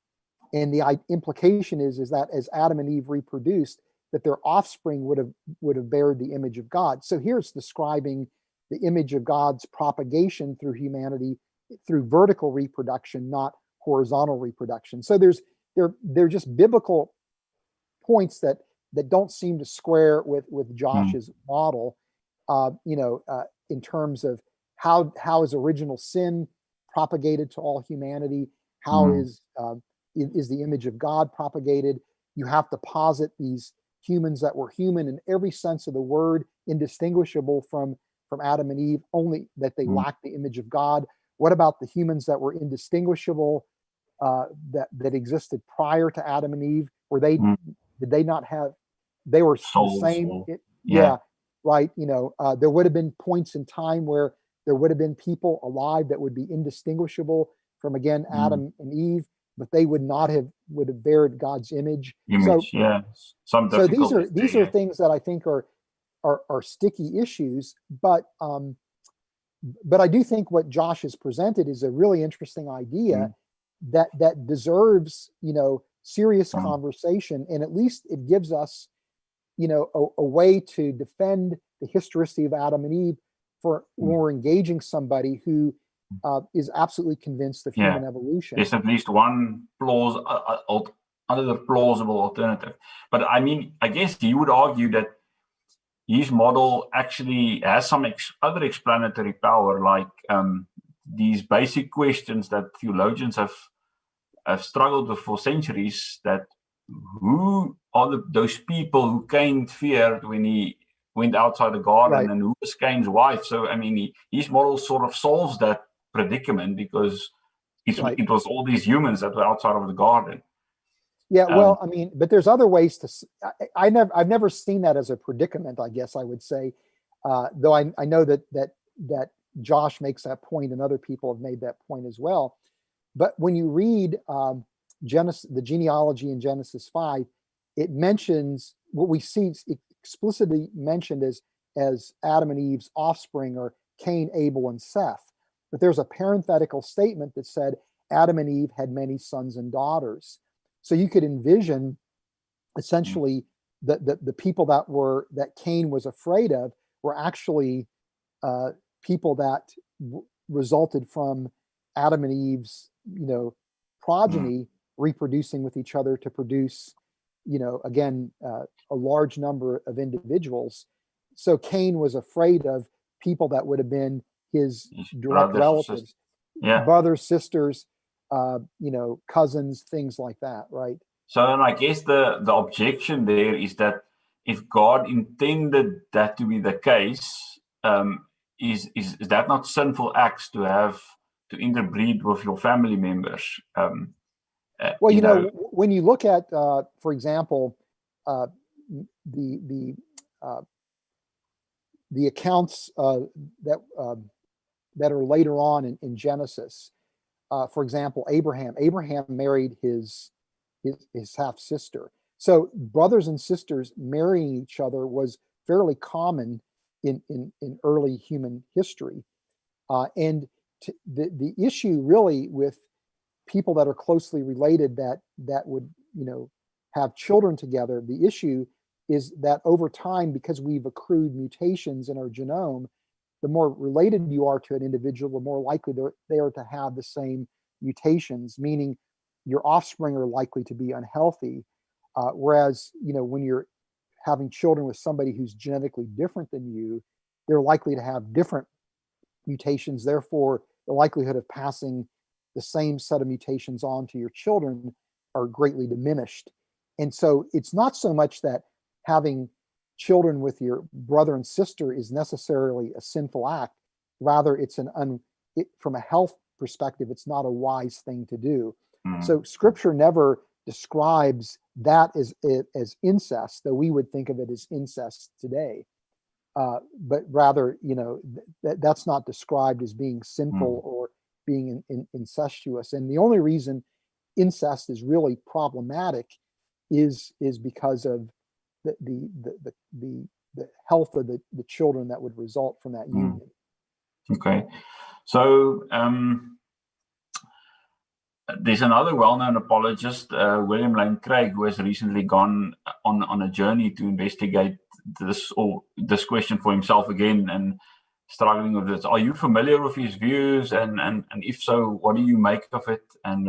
And the implication is that as Adam and Eve reproduced, that their offspring would have bared the image of God. So here it's describing the image of God's propagation through humanity through vertical reproduction, not horizontal reproduction. So they're just biblical points that don't seem to square with Josh's model. In terms of how is original sin propagated to all humanity? How is the image of God propagated? You have to posit these humans that were human in every sense of the word, indistinguishable from Adam and Eve, only that they lack the image of God. What about the humans that were indistinguishable, that existed prior to Adam and Eve? Did they not have? They were Souls, the same. Right. There would have been points in time where there would have been people alive that would be indistinguishable from, again, Adam and Eve, but they would have bared God's image. Some so these difficulties are things that I think are sticky issues, but I do think what Josh has presented is a really interesting idea that deserves, serious conversation, and at least it gives us, a way to defend the historicity of Adam and Eve for when we're engaging somebody who is absolutely convinced of human evolution. There's at least one other plausible alternative. But I mean, I guess you would argue that his model actually has some other explanatory power, like these basic questions that theologians have struggled with for centuries, that who are those people who Cain feared when he went outside the garden, and who was Cain's wife? So, I mean, his model sort of solves that predicament, because it was all these humans that were outside of the garden. Yeah, well, I mean, but there's other ways to. I've never seen that as a predicament, I guess I would say, though I know that Josh makes that point, and other people have made that point as well. But when you read the genealogy in Genesis 5, it mentions what we see explicitly mentioned as Adam and Eve's offspring, or Cain, Abel, and Seth. But there's a parenthetical statement that said Adam and Eve had many sons and daughters. So you could envision essentially the people that Cain was afraid of were actually people that resulted from Adam and Eve's progeny reproducing with each other to produce again a large number of individuals. So Cain was afraid of people that would have been his direct relatives, brothers, sisters, cousins, things like that, right? So then I guess the objection there is that if God intended that to be the case, is that not sinful acts to interbreed with your family members? Well, when you look at, for example, the accounts that are later on in Genesis, for example, Abraham married his half sister. So brothers and sisters marrying each other was fairly common in early human history, and the issue really with people that are closely related that would have children together, the issue is that over time, because we've accrued mutations in our genome, the more related you are to an individual, the more likely they are to have the same mutations, meaning your offspring are likely to be unhealthy. Whereas when you're having children with somebody who's genetically different than you, they're likely to have different mutations. Therefore, the likelihood of passing the same set of mutations on to your children are greatly diminished. And so it's not so much that having children with your brother and sister is necessarily a sinful act. Rather, it's from a health perspective, it's not a wise thing to do. So Scripture never describes that as incest, though we would think of it as incest today. But rather, that's not described as being sinful or being incestuous. And the only reason incest is really problematic is because of the health of the children that would result from that union. Okay, so there's another well-known apologist, William Lane Craig, who has recently gone on a journey to investigate this question for himself again, and struggling with this. Are you familiar with his views, and if so, what do you make of it? And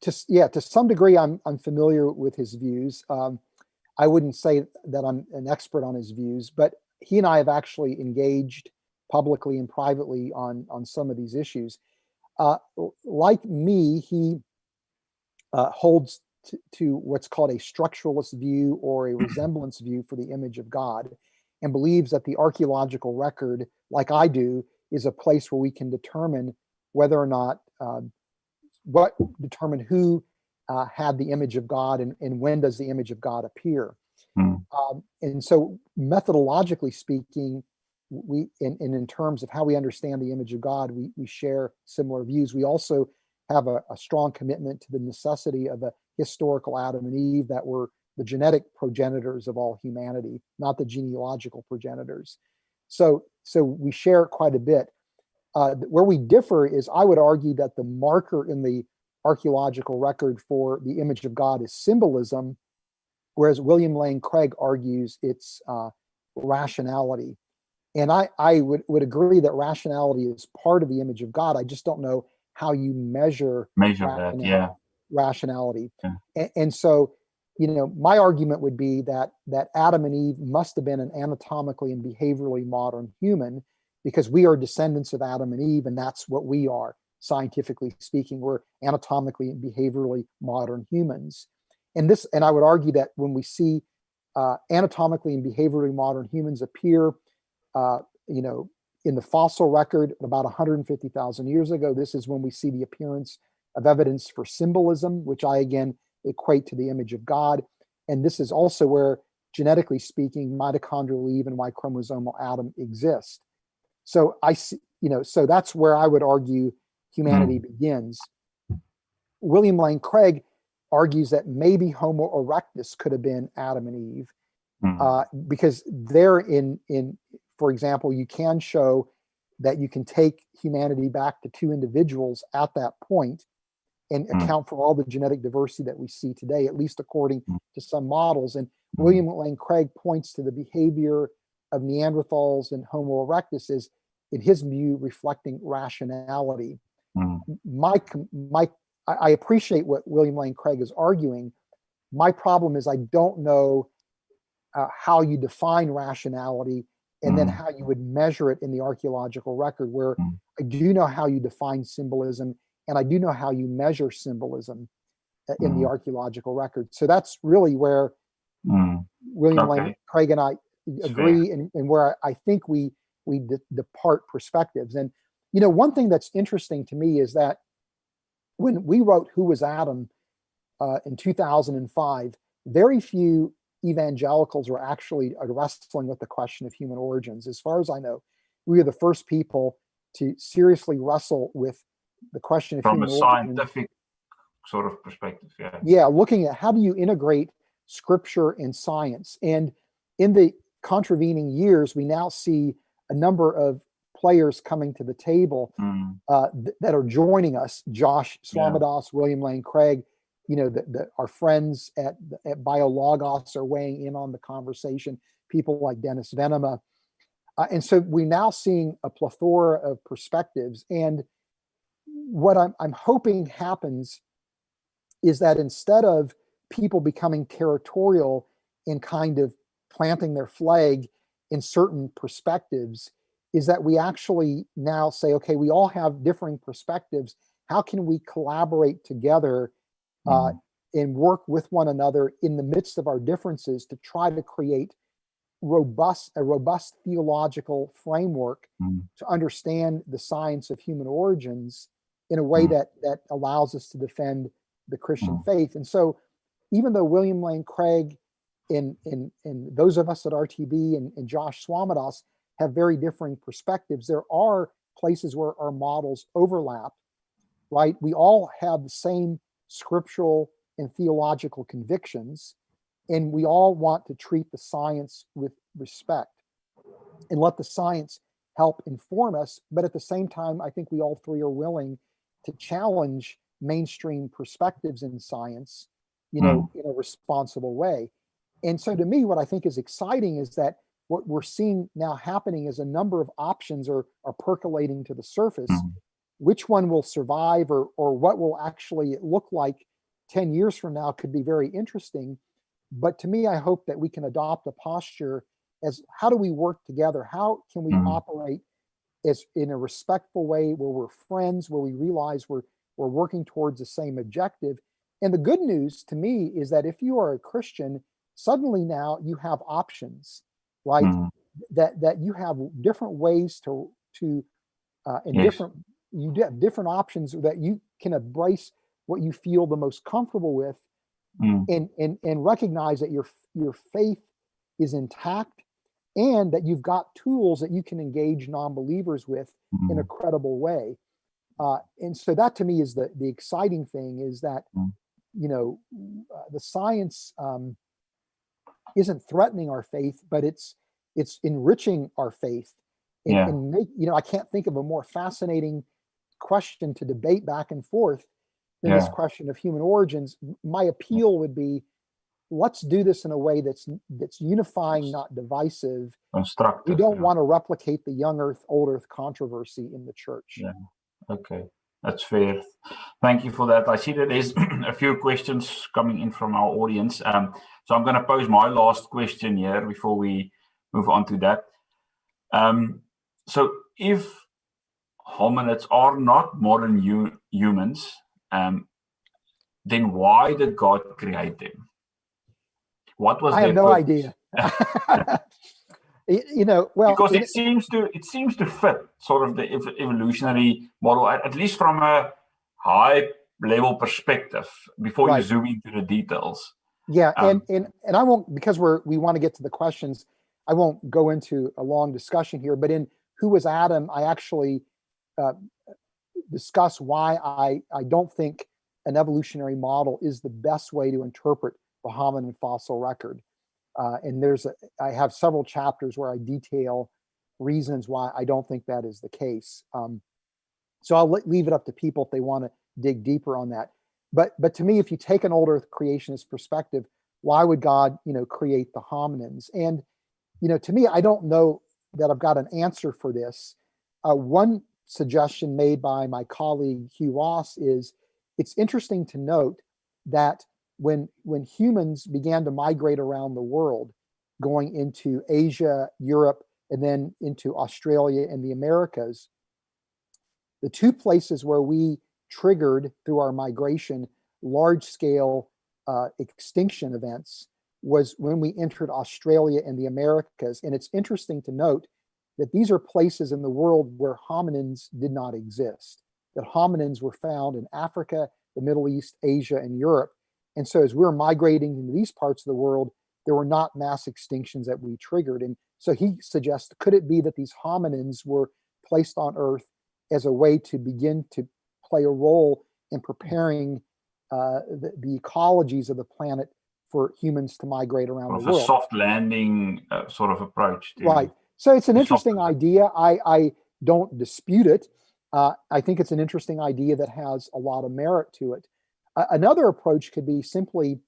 to some degree, I'm familiar with his views. I wouldn't say that I'm an expert on his views, but he and I have actually engaged publicly and privately on some of these issues. Like me, he holds to what's called a structuralist view or a resemblance view for the image of God, and believes that the archaeological record, like I do, is a place where we can determine whether or not determine who had the image of God and when does the image of God appear. And so methodologically speaking, we in terms of how we understand the image of God, we share similar views. We also have a strong commitment to the necessity of a historical Adam and Eve that were the genetic progenitors of all humanity, not the genealogical progenitors. So we share quite a bit. Where we differ is, I would argue that the marker in the archaeological record for the image of God is symbolism, whereas William Lane Craig argues it's rationality. And I would agree that rationality is part of the image of God. I just don't know how you measure that, rationality. And so, my argument would be that Adam and Eve must have been an anatomically and behaviorally modern human, because we are descendants of Adam and Eve, and that's what we are, scientifically speaking. We're anatomically and behaviorally modern humans. And I would argue that when we see anatomically and behaviorally modern humans appear, in the fossil record about 150,000 years ago, this is when we see the appearance of evidence for symbolism, which I again equate to the image of God. And this is also where, genetically speaking, mitochondrial Eve and Y chromosomal Adam exist. So so that's where I would argue humanity begins. William Lane Craig argues that maybe Homo erectus could have been Adam and Eve, because they're for example, you can show that you can take humanity back to two individuals at that point and account for all the genetic diversity that we see today, at least according to some models. And William Lane Craig points to the behavior of Neanderthals and Homo erectus as, in his view, reflecting rationality. I appreciate what William Lane Craig is arguing. My problem is I don't know how you define rationality, and then how you would measure it in the archaeological record, where I do know how you define symbolism, and I do know how you measure symbolism in the archaeological record. So that's really where William Lane Craig and I agree, and where I think we depart perspectives. And one thing that's interesting to me is that when we wrote Who Was Adam in 2005, very few evangelicals were actually wrestling with the question of human origins. As far as I know, we are the first people to seriously wrestle with the question of human origins. From a scientific sort of perspective, looking at how do you integrate scripture and science. And in the contravening years, we now see a number of players coming to the table that are joining us. Josh Swamidass, William Lane Craig, our friends at BioLogos are weighing in on the conversation, people like Dennis Venema. And so we're now seeing a plethora of perspectives. And what I'm hoping happens is that instead of people becoming territorial and kind of planting their flag in certain perspectives is that we actually now say, okay, we all have differing perspectives. How can we collaborate together and work with one another in the midst of our differences to try to create a robust theological framework to understand the science of human origins in a way that allows us to defend the Christian faith? And so, even though William Lane Craig and those of us at RTB and Josh Swamidass have very differing perspectives, there are places where our models overlap, right? We all have the same scriptural and theological convictions, and we all want to treat the science with respect and let the science help inform us. But at the same time, I think we all three are willing to challenge mainstream perspectives in science, in a responsible way. And so to me, what I think is exciting is that what we're seeing now happening is a number of options are percolating to the surface. Which one will survive or what will actually look like 10 years from now could be very interesting. But to me, I hope that we can adopt a posture as how do we work together? How can we operate as in a respectful way where we're friends, where we realize we're working towards the same objective? And the good news to me is that if you are a Christian, suddenly now you have options, right? That you have different ways you have different options that you can embrace what you feel the most comfortable with, and recognize that your faith is intact and that you've got tools that you can engage non-believers with in a credible way. And so that to me is the exciting thing, is that the science isn't threatening our faith, but it's enriching our faith. And I can't think of a more fascinating question to debate back and forth than this question of human origins. My appeal would be, let's do this in a way that's unifying, not divisive. Constructive. We don't want to replicate the young earth, old earth controversy in the church. Yeah. Okay. That's fair. Thank you for that. I see that there's a few questions coming in from our audience. So I'm going to pose my last question here before we move on to that. So if hominids are not modern humans, then why did God create them? What was I have no idea. Well, because it seems to fit sort of the evolutionary model, at least from a high level perspective, before you zoom into the details. Yeah, and I won't, because we want to get to the questions, I won't go into a long discussion here, but in Who Was Adam, I actually discuss why I don't think an evolutionary model is the best way to interpret the hominin fossil record. And I have several chapters where I detail reasons why I don't think that is the case. So I'll leave it up to people if they want to dig deeper on that. But to me, if you take an old earth creationist perspective, why would God, create the hominins? And, to me, I don't know that I've got an answer for this. One suggestion made by my colleague Hugh Ross is, it's interesting to note that when humans began to migrate around the world, going into Asia, Europe, and then into Australia and the Americas, the two places where we triggered through our migration large-scale extinction events was when we entered Australia and the Americas. And it's interesting to note that these are places in the world where hominins did not exist, that hominins were found in Africa, the Middle East, Asia, and Europe. And so as we're migrating into these parts of the world, there were not mass extinctions that we triggered. And so he suggests, could it be that these hominins were placed on Earth as a way to begin to play a role in preparing the ecologies of the planet for humans to migrate around the world? A soft landing sort of approach. Right. So it's an interesting idea. I don't dispute it. I think it's an interesting idea that has a lot of merit to it. Another approach could be simply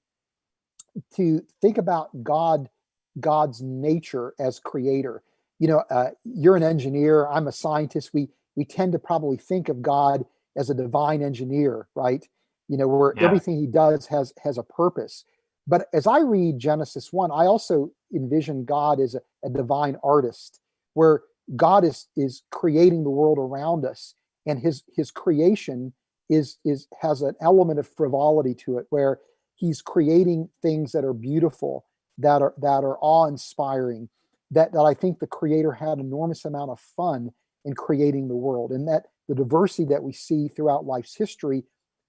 to think about God's nature as creator. You're an engineer, I'm a scientist. We tend to probably think of God as a divine engineer, right? Where everything he does has a purpose. But as I read Genesis 1, I also envision God as a divine artist, where God is creating the world around us, and his creation has an element of frivolity to it, where he's creating things that are beautiful, that are awe-inspiring, that I think the creator had an enormous amount of fun in creating the world, and that the diversity that we see throughout life's history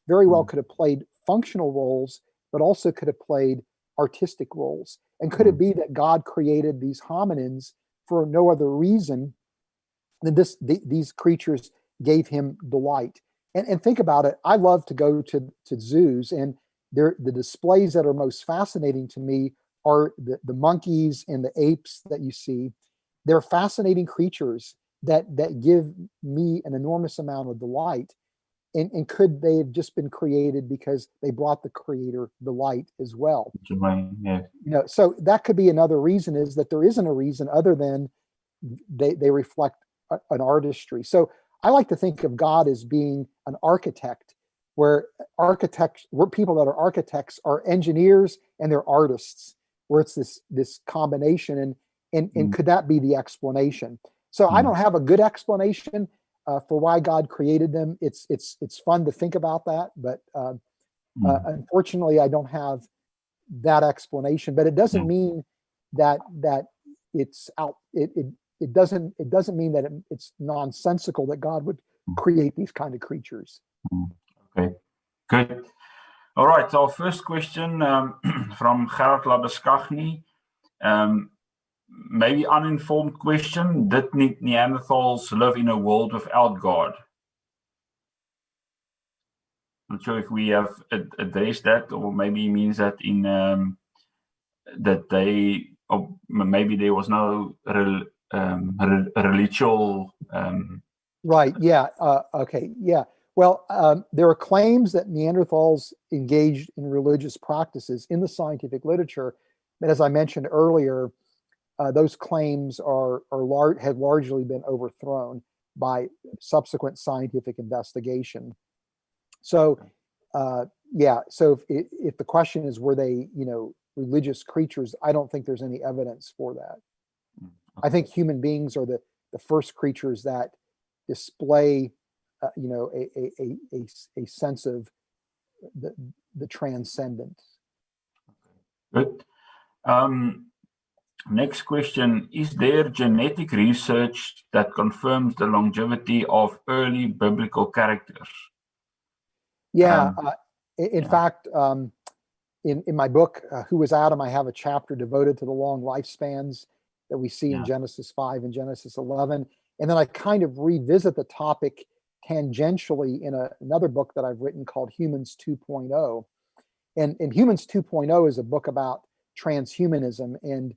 very well could have played functional roles, but also could have played artistic roles. And could it be that God created these hominins for no other reason than these creatures gave him delight? And think about it. I love to go to zoos, and the displays that are most fascinating to me are the monkeys and the apes that you see. They're fascinating creatures that give me an enormous amount of delight. And could they have just been created because they brought the creator delight as well? Yeah. So that could be another reason, is that there isn't a reason other than they reflect an artistry. So I like to think of God as being an architect, where people that are architects are engineers and they're artists, where it's this combination. And could that be the explanation? So I don't have a good explanation for why God created them. It's fun to think about that, but unfortunately, I don't have that explanation. But it doesn't mean that it's out. It doesn't mean that it's nonsensical that God would create these kind of creatures. Okay, good. All right. Our first question from Gerard Labeskagni. Maybe uninformed question. Did Neanderthals live in a world without God? Not sure if we have addressed that, or maybe it means that in that they, or maybe there was no religious. Right. Yeah. Okay. Yeah. Well, there are claims that Neanderthals engaged in religious practices in the scientific literature, but as I mentioned earlier, those claims have largely been overthrown by subsequent scientific investigation. So, yeah. So if the question is, were they, religious creatures, I don't think there's any evidence for that. Okay. I think human beings are the first creatures that display, a sense of the transcendent. Good. Next question: is there genetic research that confirms the longevity of early biblical characters? Yeah. In fact, in my book, Who Was Adam, I have a chapter devoted to the long lifespans that we see in Genesis 5 and Genesis 11. And then I kind of revisit the topic tangentially in another book that I've written called Humans 2.0. And Humans 2.0 is a book about transhumanism and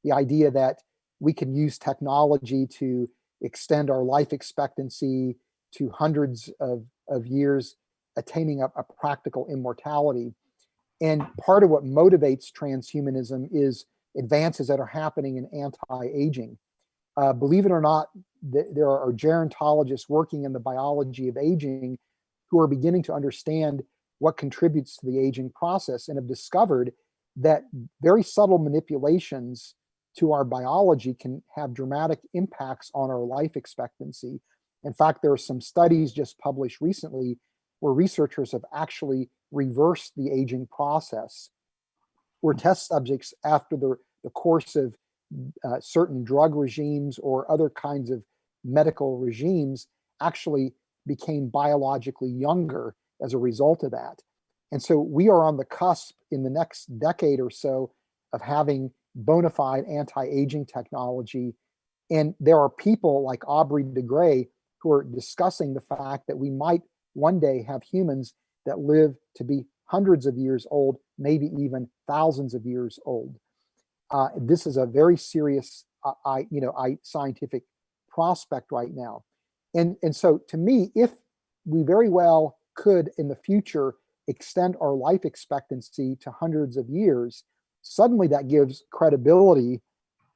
the idea that we can use technology to extend our life expectancy to hundreds of years, attaining a practical immortality. And part of what motivates transhumanism is advances that are happening in anti-aging. Believe it or not, there are gerontologists working in the biology of aging who are beginning to understand what contributes to the aging process, and have discovered that very subtle manipulations to our biology can have dramatic impacts on our life expectancy. In fact, there are some studies just published recently where researchers have actually reversed the aging process, where test subjects, after the course of certain drug regimes or other kinds of medical regimes, actually became biologically younger as a result of that. And so we are on the cusp in the next decade or so of having bona fide anti-aging technology. And there are people like Aubrey de Grey who are discussing the fact that we might one day have humans that live to be hundreds of years old, maybe even thousands of years old. This is a very serious, scientific prospect right now. And so to me, if we very well could in the future extend our life expectancy to hundreds of years, suddenly that gives credibility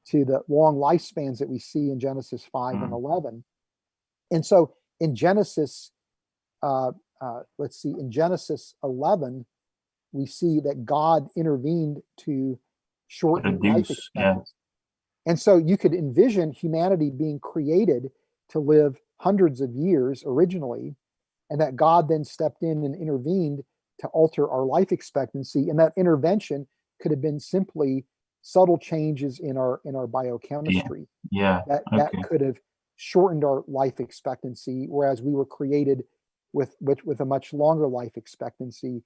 to the long lifespans that we see in Genesis 5 and 11. And so in Genesis, in Genesis 11, we see that God intervened to shorten life Reduce. Yeah. expectancy. And so you could envision humanity being created to live hundreds of years originally, and that God then stepped in and intervened to alter our life expectancy. And that intervention could have been simply subtle changes in our biochemistry. Yeah. That Okay. could have shortened our life expectancy, whereas we were created with a much longer life expectancy.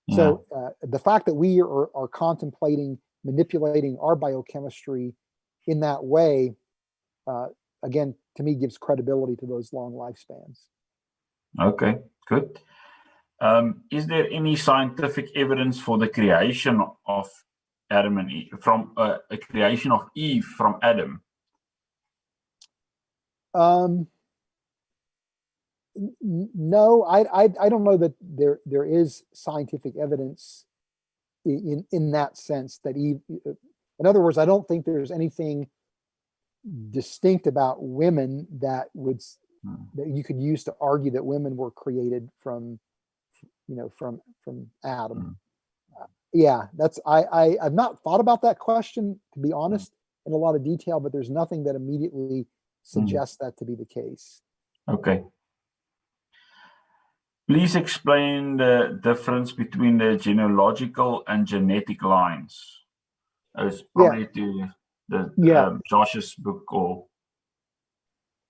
Yeah. So the fact that we are contemplating manipulating our biochemistry in that way, again, to me, gives credibility to those long lifespans. Okay. Good. Is there any scientific evidence for the creation of Adam and Eve from a creation of Eve from Adam? No, I don't know that there is scientific evidence in that sense that Eve. In other words, I don't think there's anything distinct about women that you could use to argue that women were created from Adam. Yeah, I've not thought about that question, to be honest, in a lot of detail, but there's nothing that immediately suggests that to be the case. Okay. Please explain the difference between the genealogical and genetic lines. It's probably to the Josh's book or.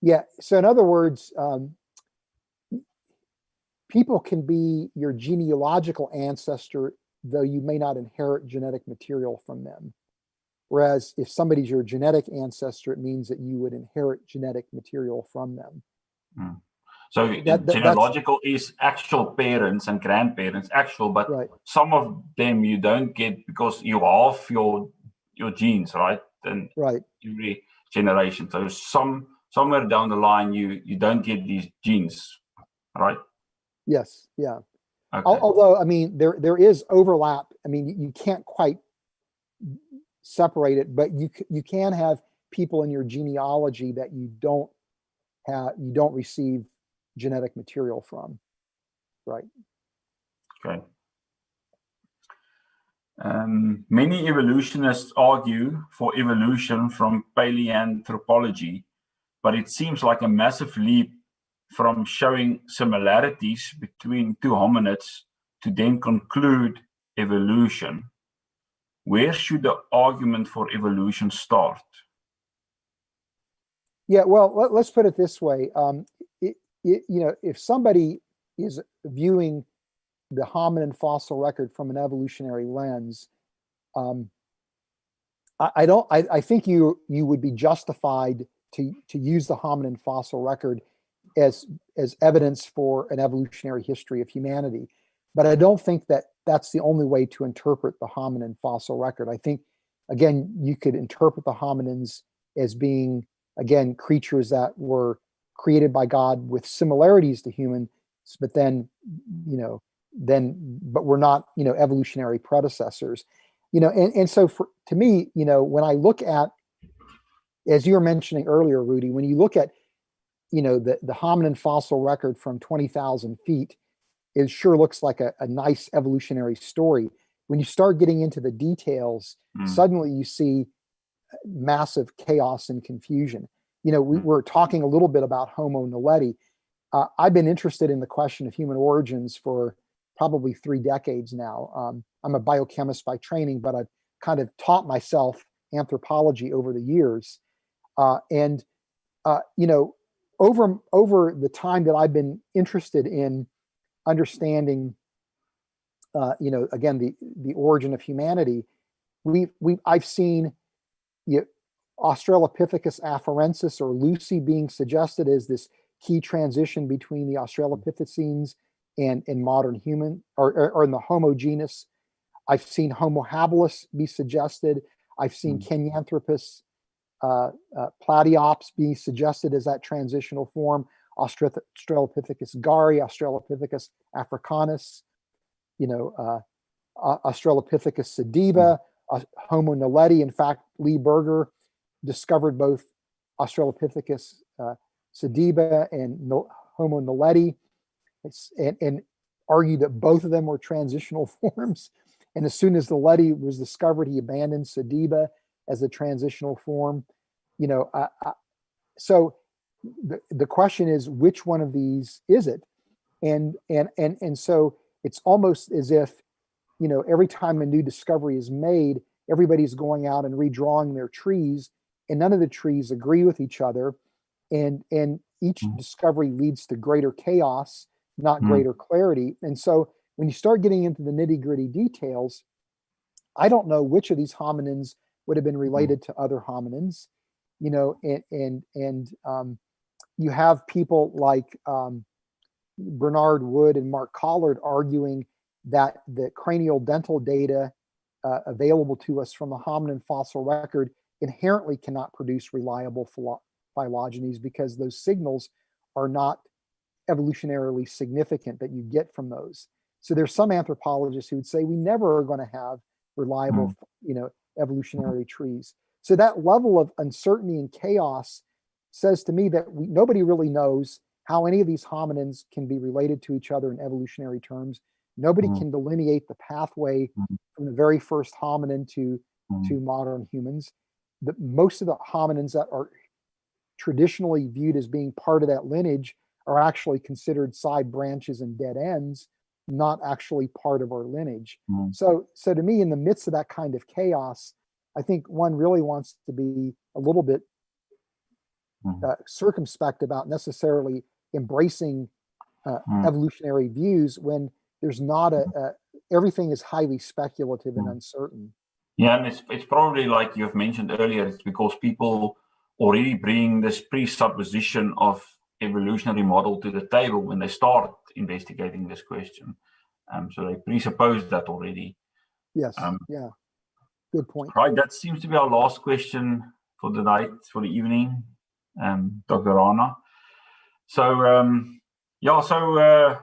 Yeah. So in other words, people can be your genealogical ancestor, though you may not inherit genetic material from them. Whereas if somebody's your genetic ancestor, it means that you would inherit genetic material from them. So genealogical is actual parents and grandparents, but right. Some of them you don't get because you halve your genes, right? And right. Every generation. So somewhere down the line you don't get these genes, right? Yes. Yeah. Okay. Although, I mean, there is overlap. I mean, you can't quite separate it, but you can have people in your genealogy that you don't receive genetic material from. Right. Okay. Many evolutionists argue for evolution from paleoanthropology, but it seems like a massive leap from showing similarities between two hominids to then conclude evolution. Where should the argument for evolution start? Yeah, well, let's put it this way. If somebody is viewing the hominin fossil record from an evolutionary lens, I think you would be justified to use the hominin fossil record as evidence for an evolutionary history of humanity. But I don't think that that's the only way to interpret the hominin fossil record. I think, again, you could interpret the hominins as being, again, creatures that were created by God with similarities to humans, but then, but we're not, evolutionary predecessors. And so to me, when I look at, as you were mentioning earlier, Rudy, when you look at, the hominin fossil record from 20,000 feet, it sure looks like a nice evolutionary story. When you start getting into the details, suddenly you see massive chaos and confusion. We're talking a little bit about Homo naledi. I've been interested in the question of human origins for probably 3 decades now. I'm a biochemist by training, but I've kind of taught myself anthropology over the years. Over the time that I've been interested in understanding, again, the origin of humanity, I've seen Australopithecus afarensis, or Lucy, being suggested as this key transition between the Australopithecines and modern human, or in the Homo genus. I've seen Homo habilis be suggested. I've seen Kenyanthropus platyops be suggested as that transitional form. Australopithecus gari, Australopithecus africanus, Australopithecus sediba, Homo naledi. In fact, Lee Berger discovered both Australopithecus sediba and Homo naledi. And argue that both of them were transitional forms. And as soon as the Ledi was discovered, he abandoned Sediba as a transitional form. You know, so the question is, which one of these is it? And so it's almost as if, you know, every time a new discovery is made, everybody's going out and redrawing their trees, and none of the trees agree with each other. And each discovery leads to greater chaos, not greater clarity. And so when you start getting into the nitty-gritty details, I don't know which of these hominins would have been related to other hominins, you know, and you have people like Bernard Wood and Mark Collard arguing that the cranial dental data available to us from the hominin fossil record inherently cannot produce reliable phylogenies because those signals are not evolutionarily significant that you get from those. So there's some anthropologists who would say we never are going to have reliable, you know, evolutionary trees. So that level of uncertainty and chaos says to me that nobody really knows how any of these hominins can be related to each other in evolutionary terms. Nobody can delineate the pathway from the very first hominin to modern humans. Most of the hominins that are traditionally viewed as being part of that lineage are actually considered side branches and dead ends, not actually part of our lineage. So to me, in the midst of that kind of chaos, I think one really wants to be a little bit circumspect about necessarily embracing evolutionary views when there's not everything is highly speculative and uncertain. Yeah, and it's probably like you've mentioned earlier, it's because people already bring this presupposition of evolutionary model to the table when they start investigating this question. So they presuppose that already. Yes, yeah, good point. Right, that seems to be our last question for the night, for the evening, Dr. Rana. So, yeah, so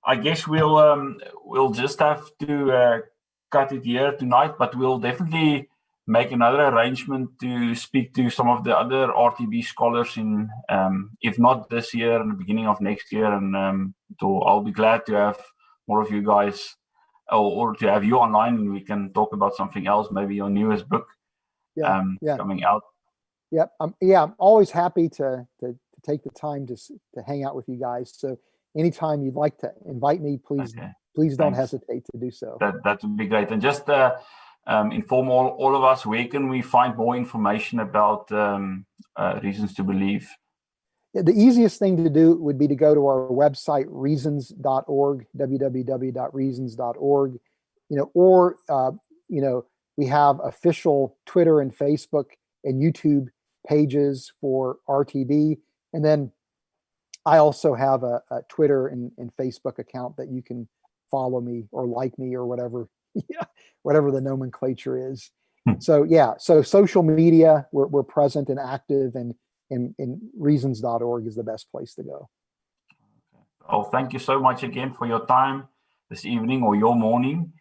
I guess we'll just have to cut it here tonight, but we'll definitely make another arrangement to speak to some of the other RTB scholars in, if not this year, in the beginning of next year. And so I'll be glad to have more of you guys, or to have you online, and we can talk about something else, maybe your newest book coming out. Yeah, I'm always happy to take the time to hang out with you guys. So anytime you'd like to invite me, please don't hesitate to do so. That would be great. And just inform all of us, where can we find more information about Reasons to Believe? Yeah, the easiest thing to do would be to go to our website, reasons.org, www.reasons.org, you know, or, you know, we have official Twitter and Facebook and YouTube pages for RTB. And then I also have a Twitter and Facebook account that you can follow me or like me or whatever, whatever the nomenclature is. So yeah, so social media, we're present and active, and reasons.org is the best place to go. Oh, thank you so much again for your time this evening or your morning.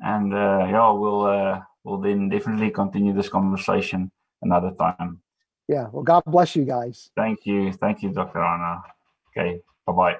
And yeah, we'll then definitely continue this conversation another time. Yeah, well, God bless you guys. Thank you, Dr. Rana. Okay, bye-bye.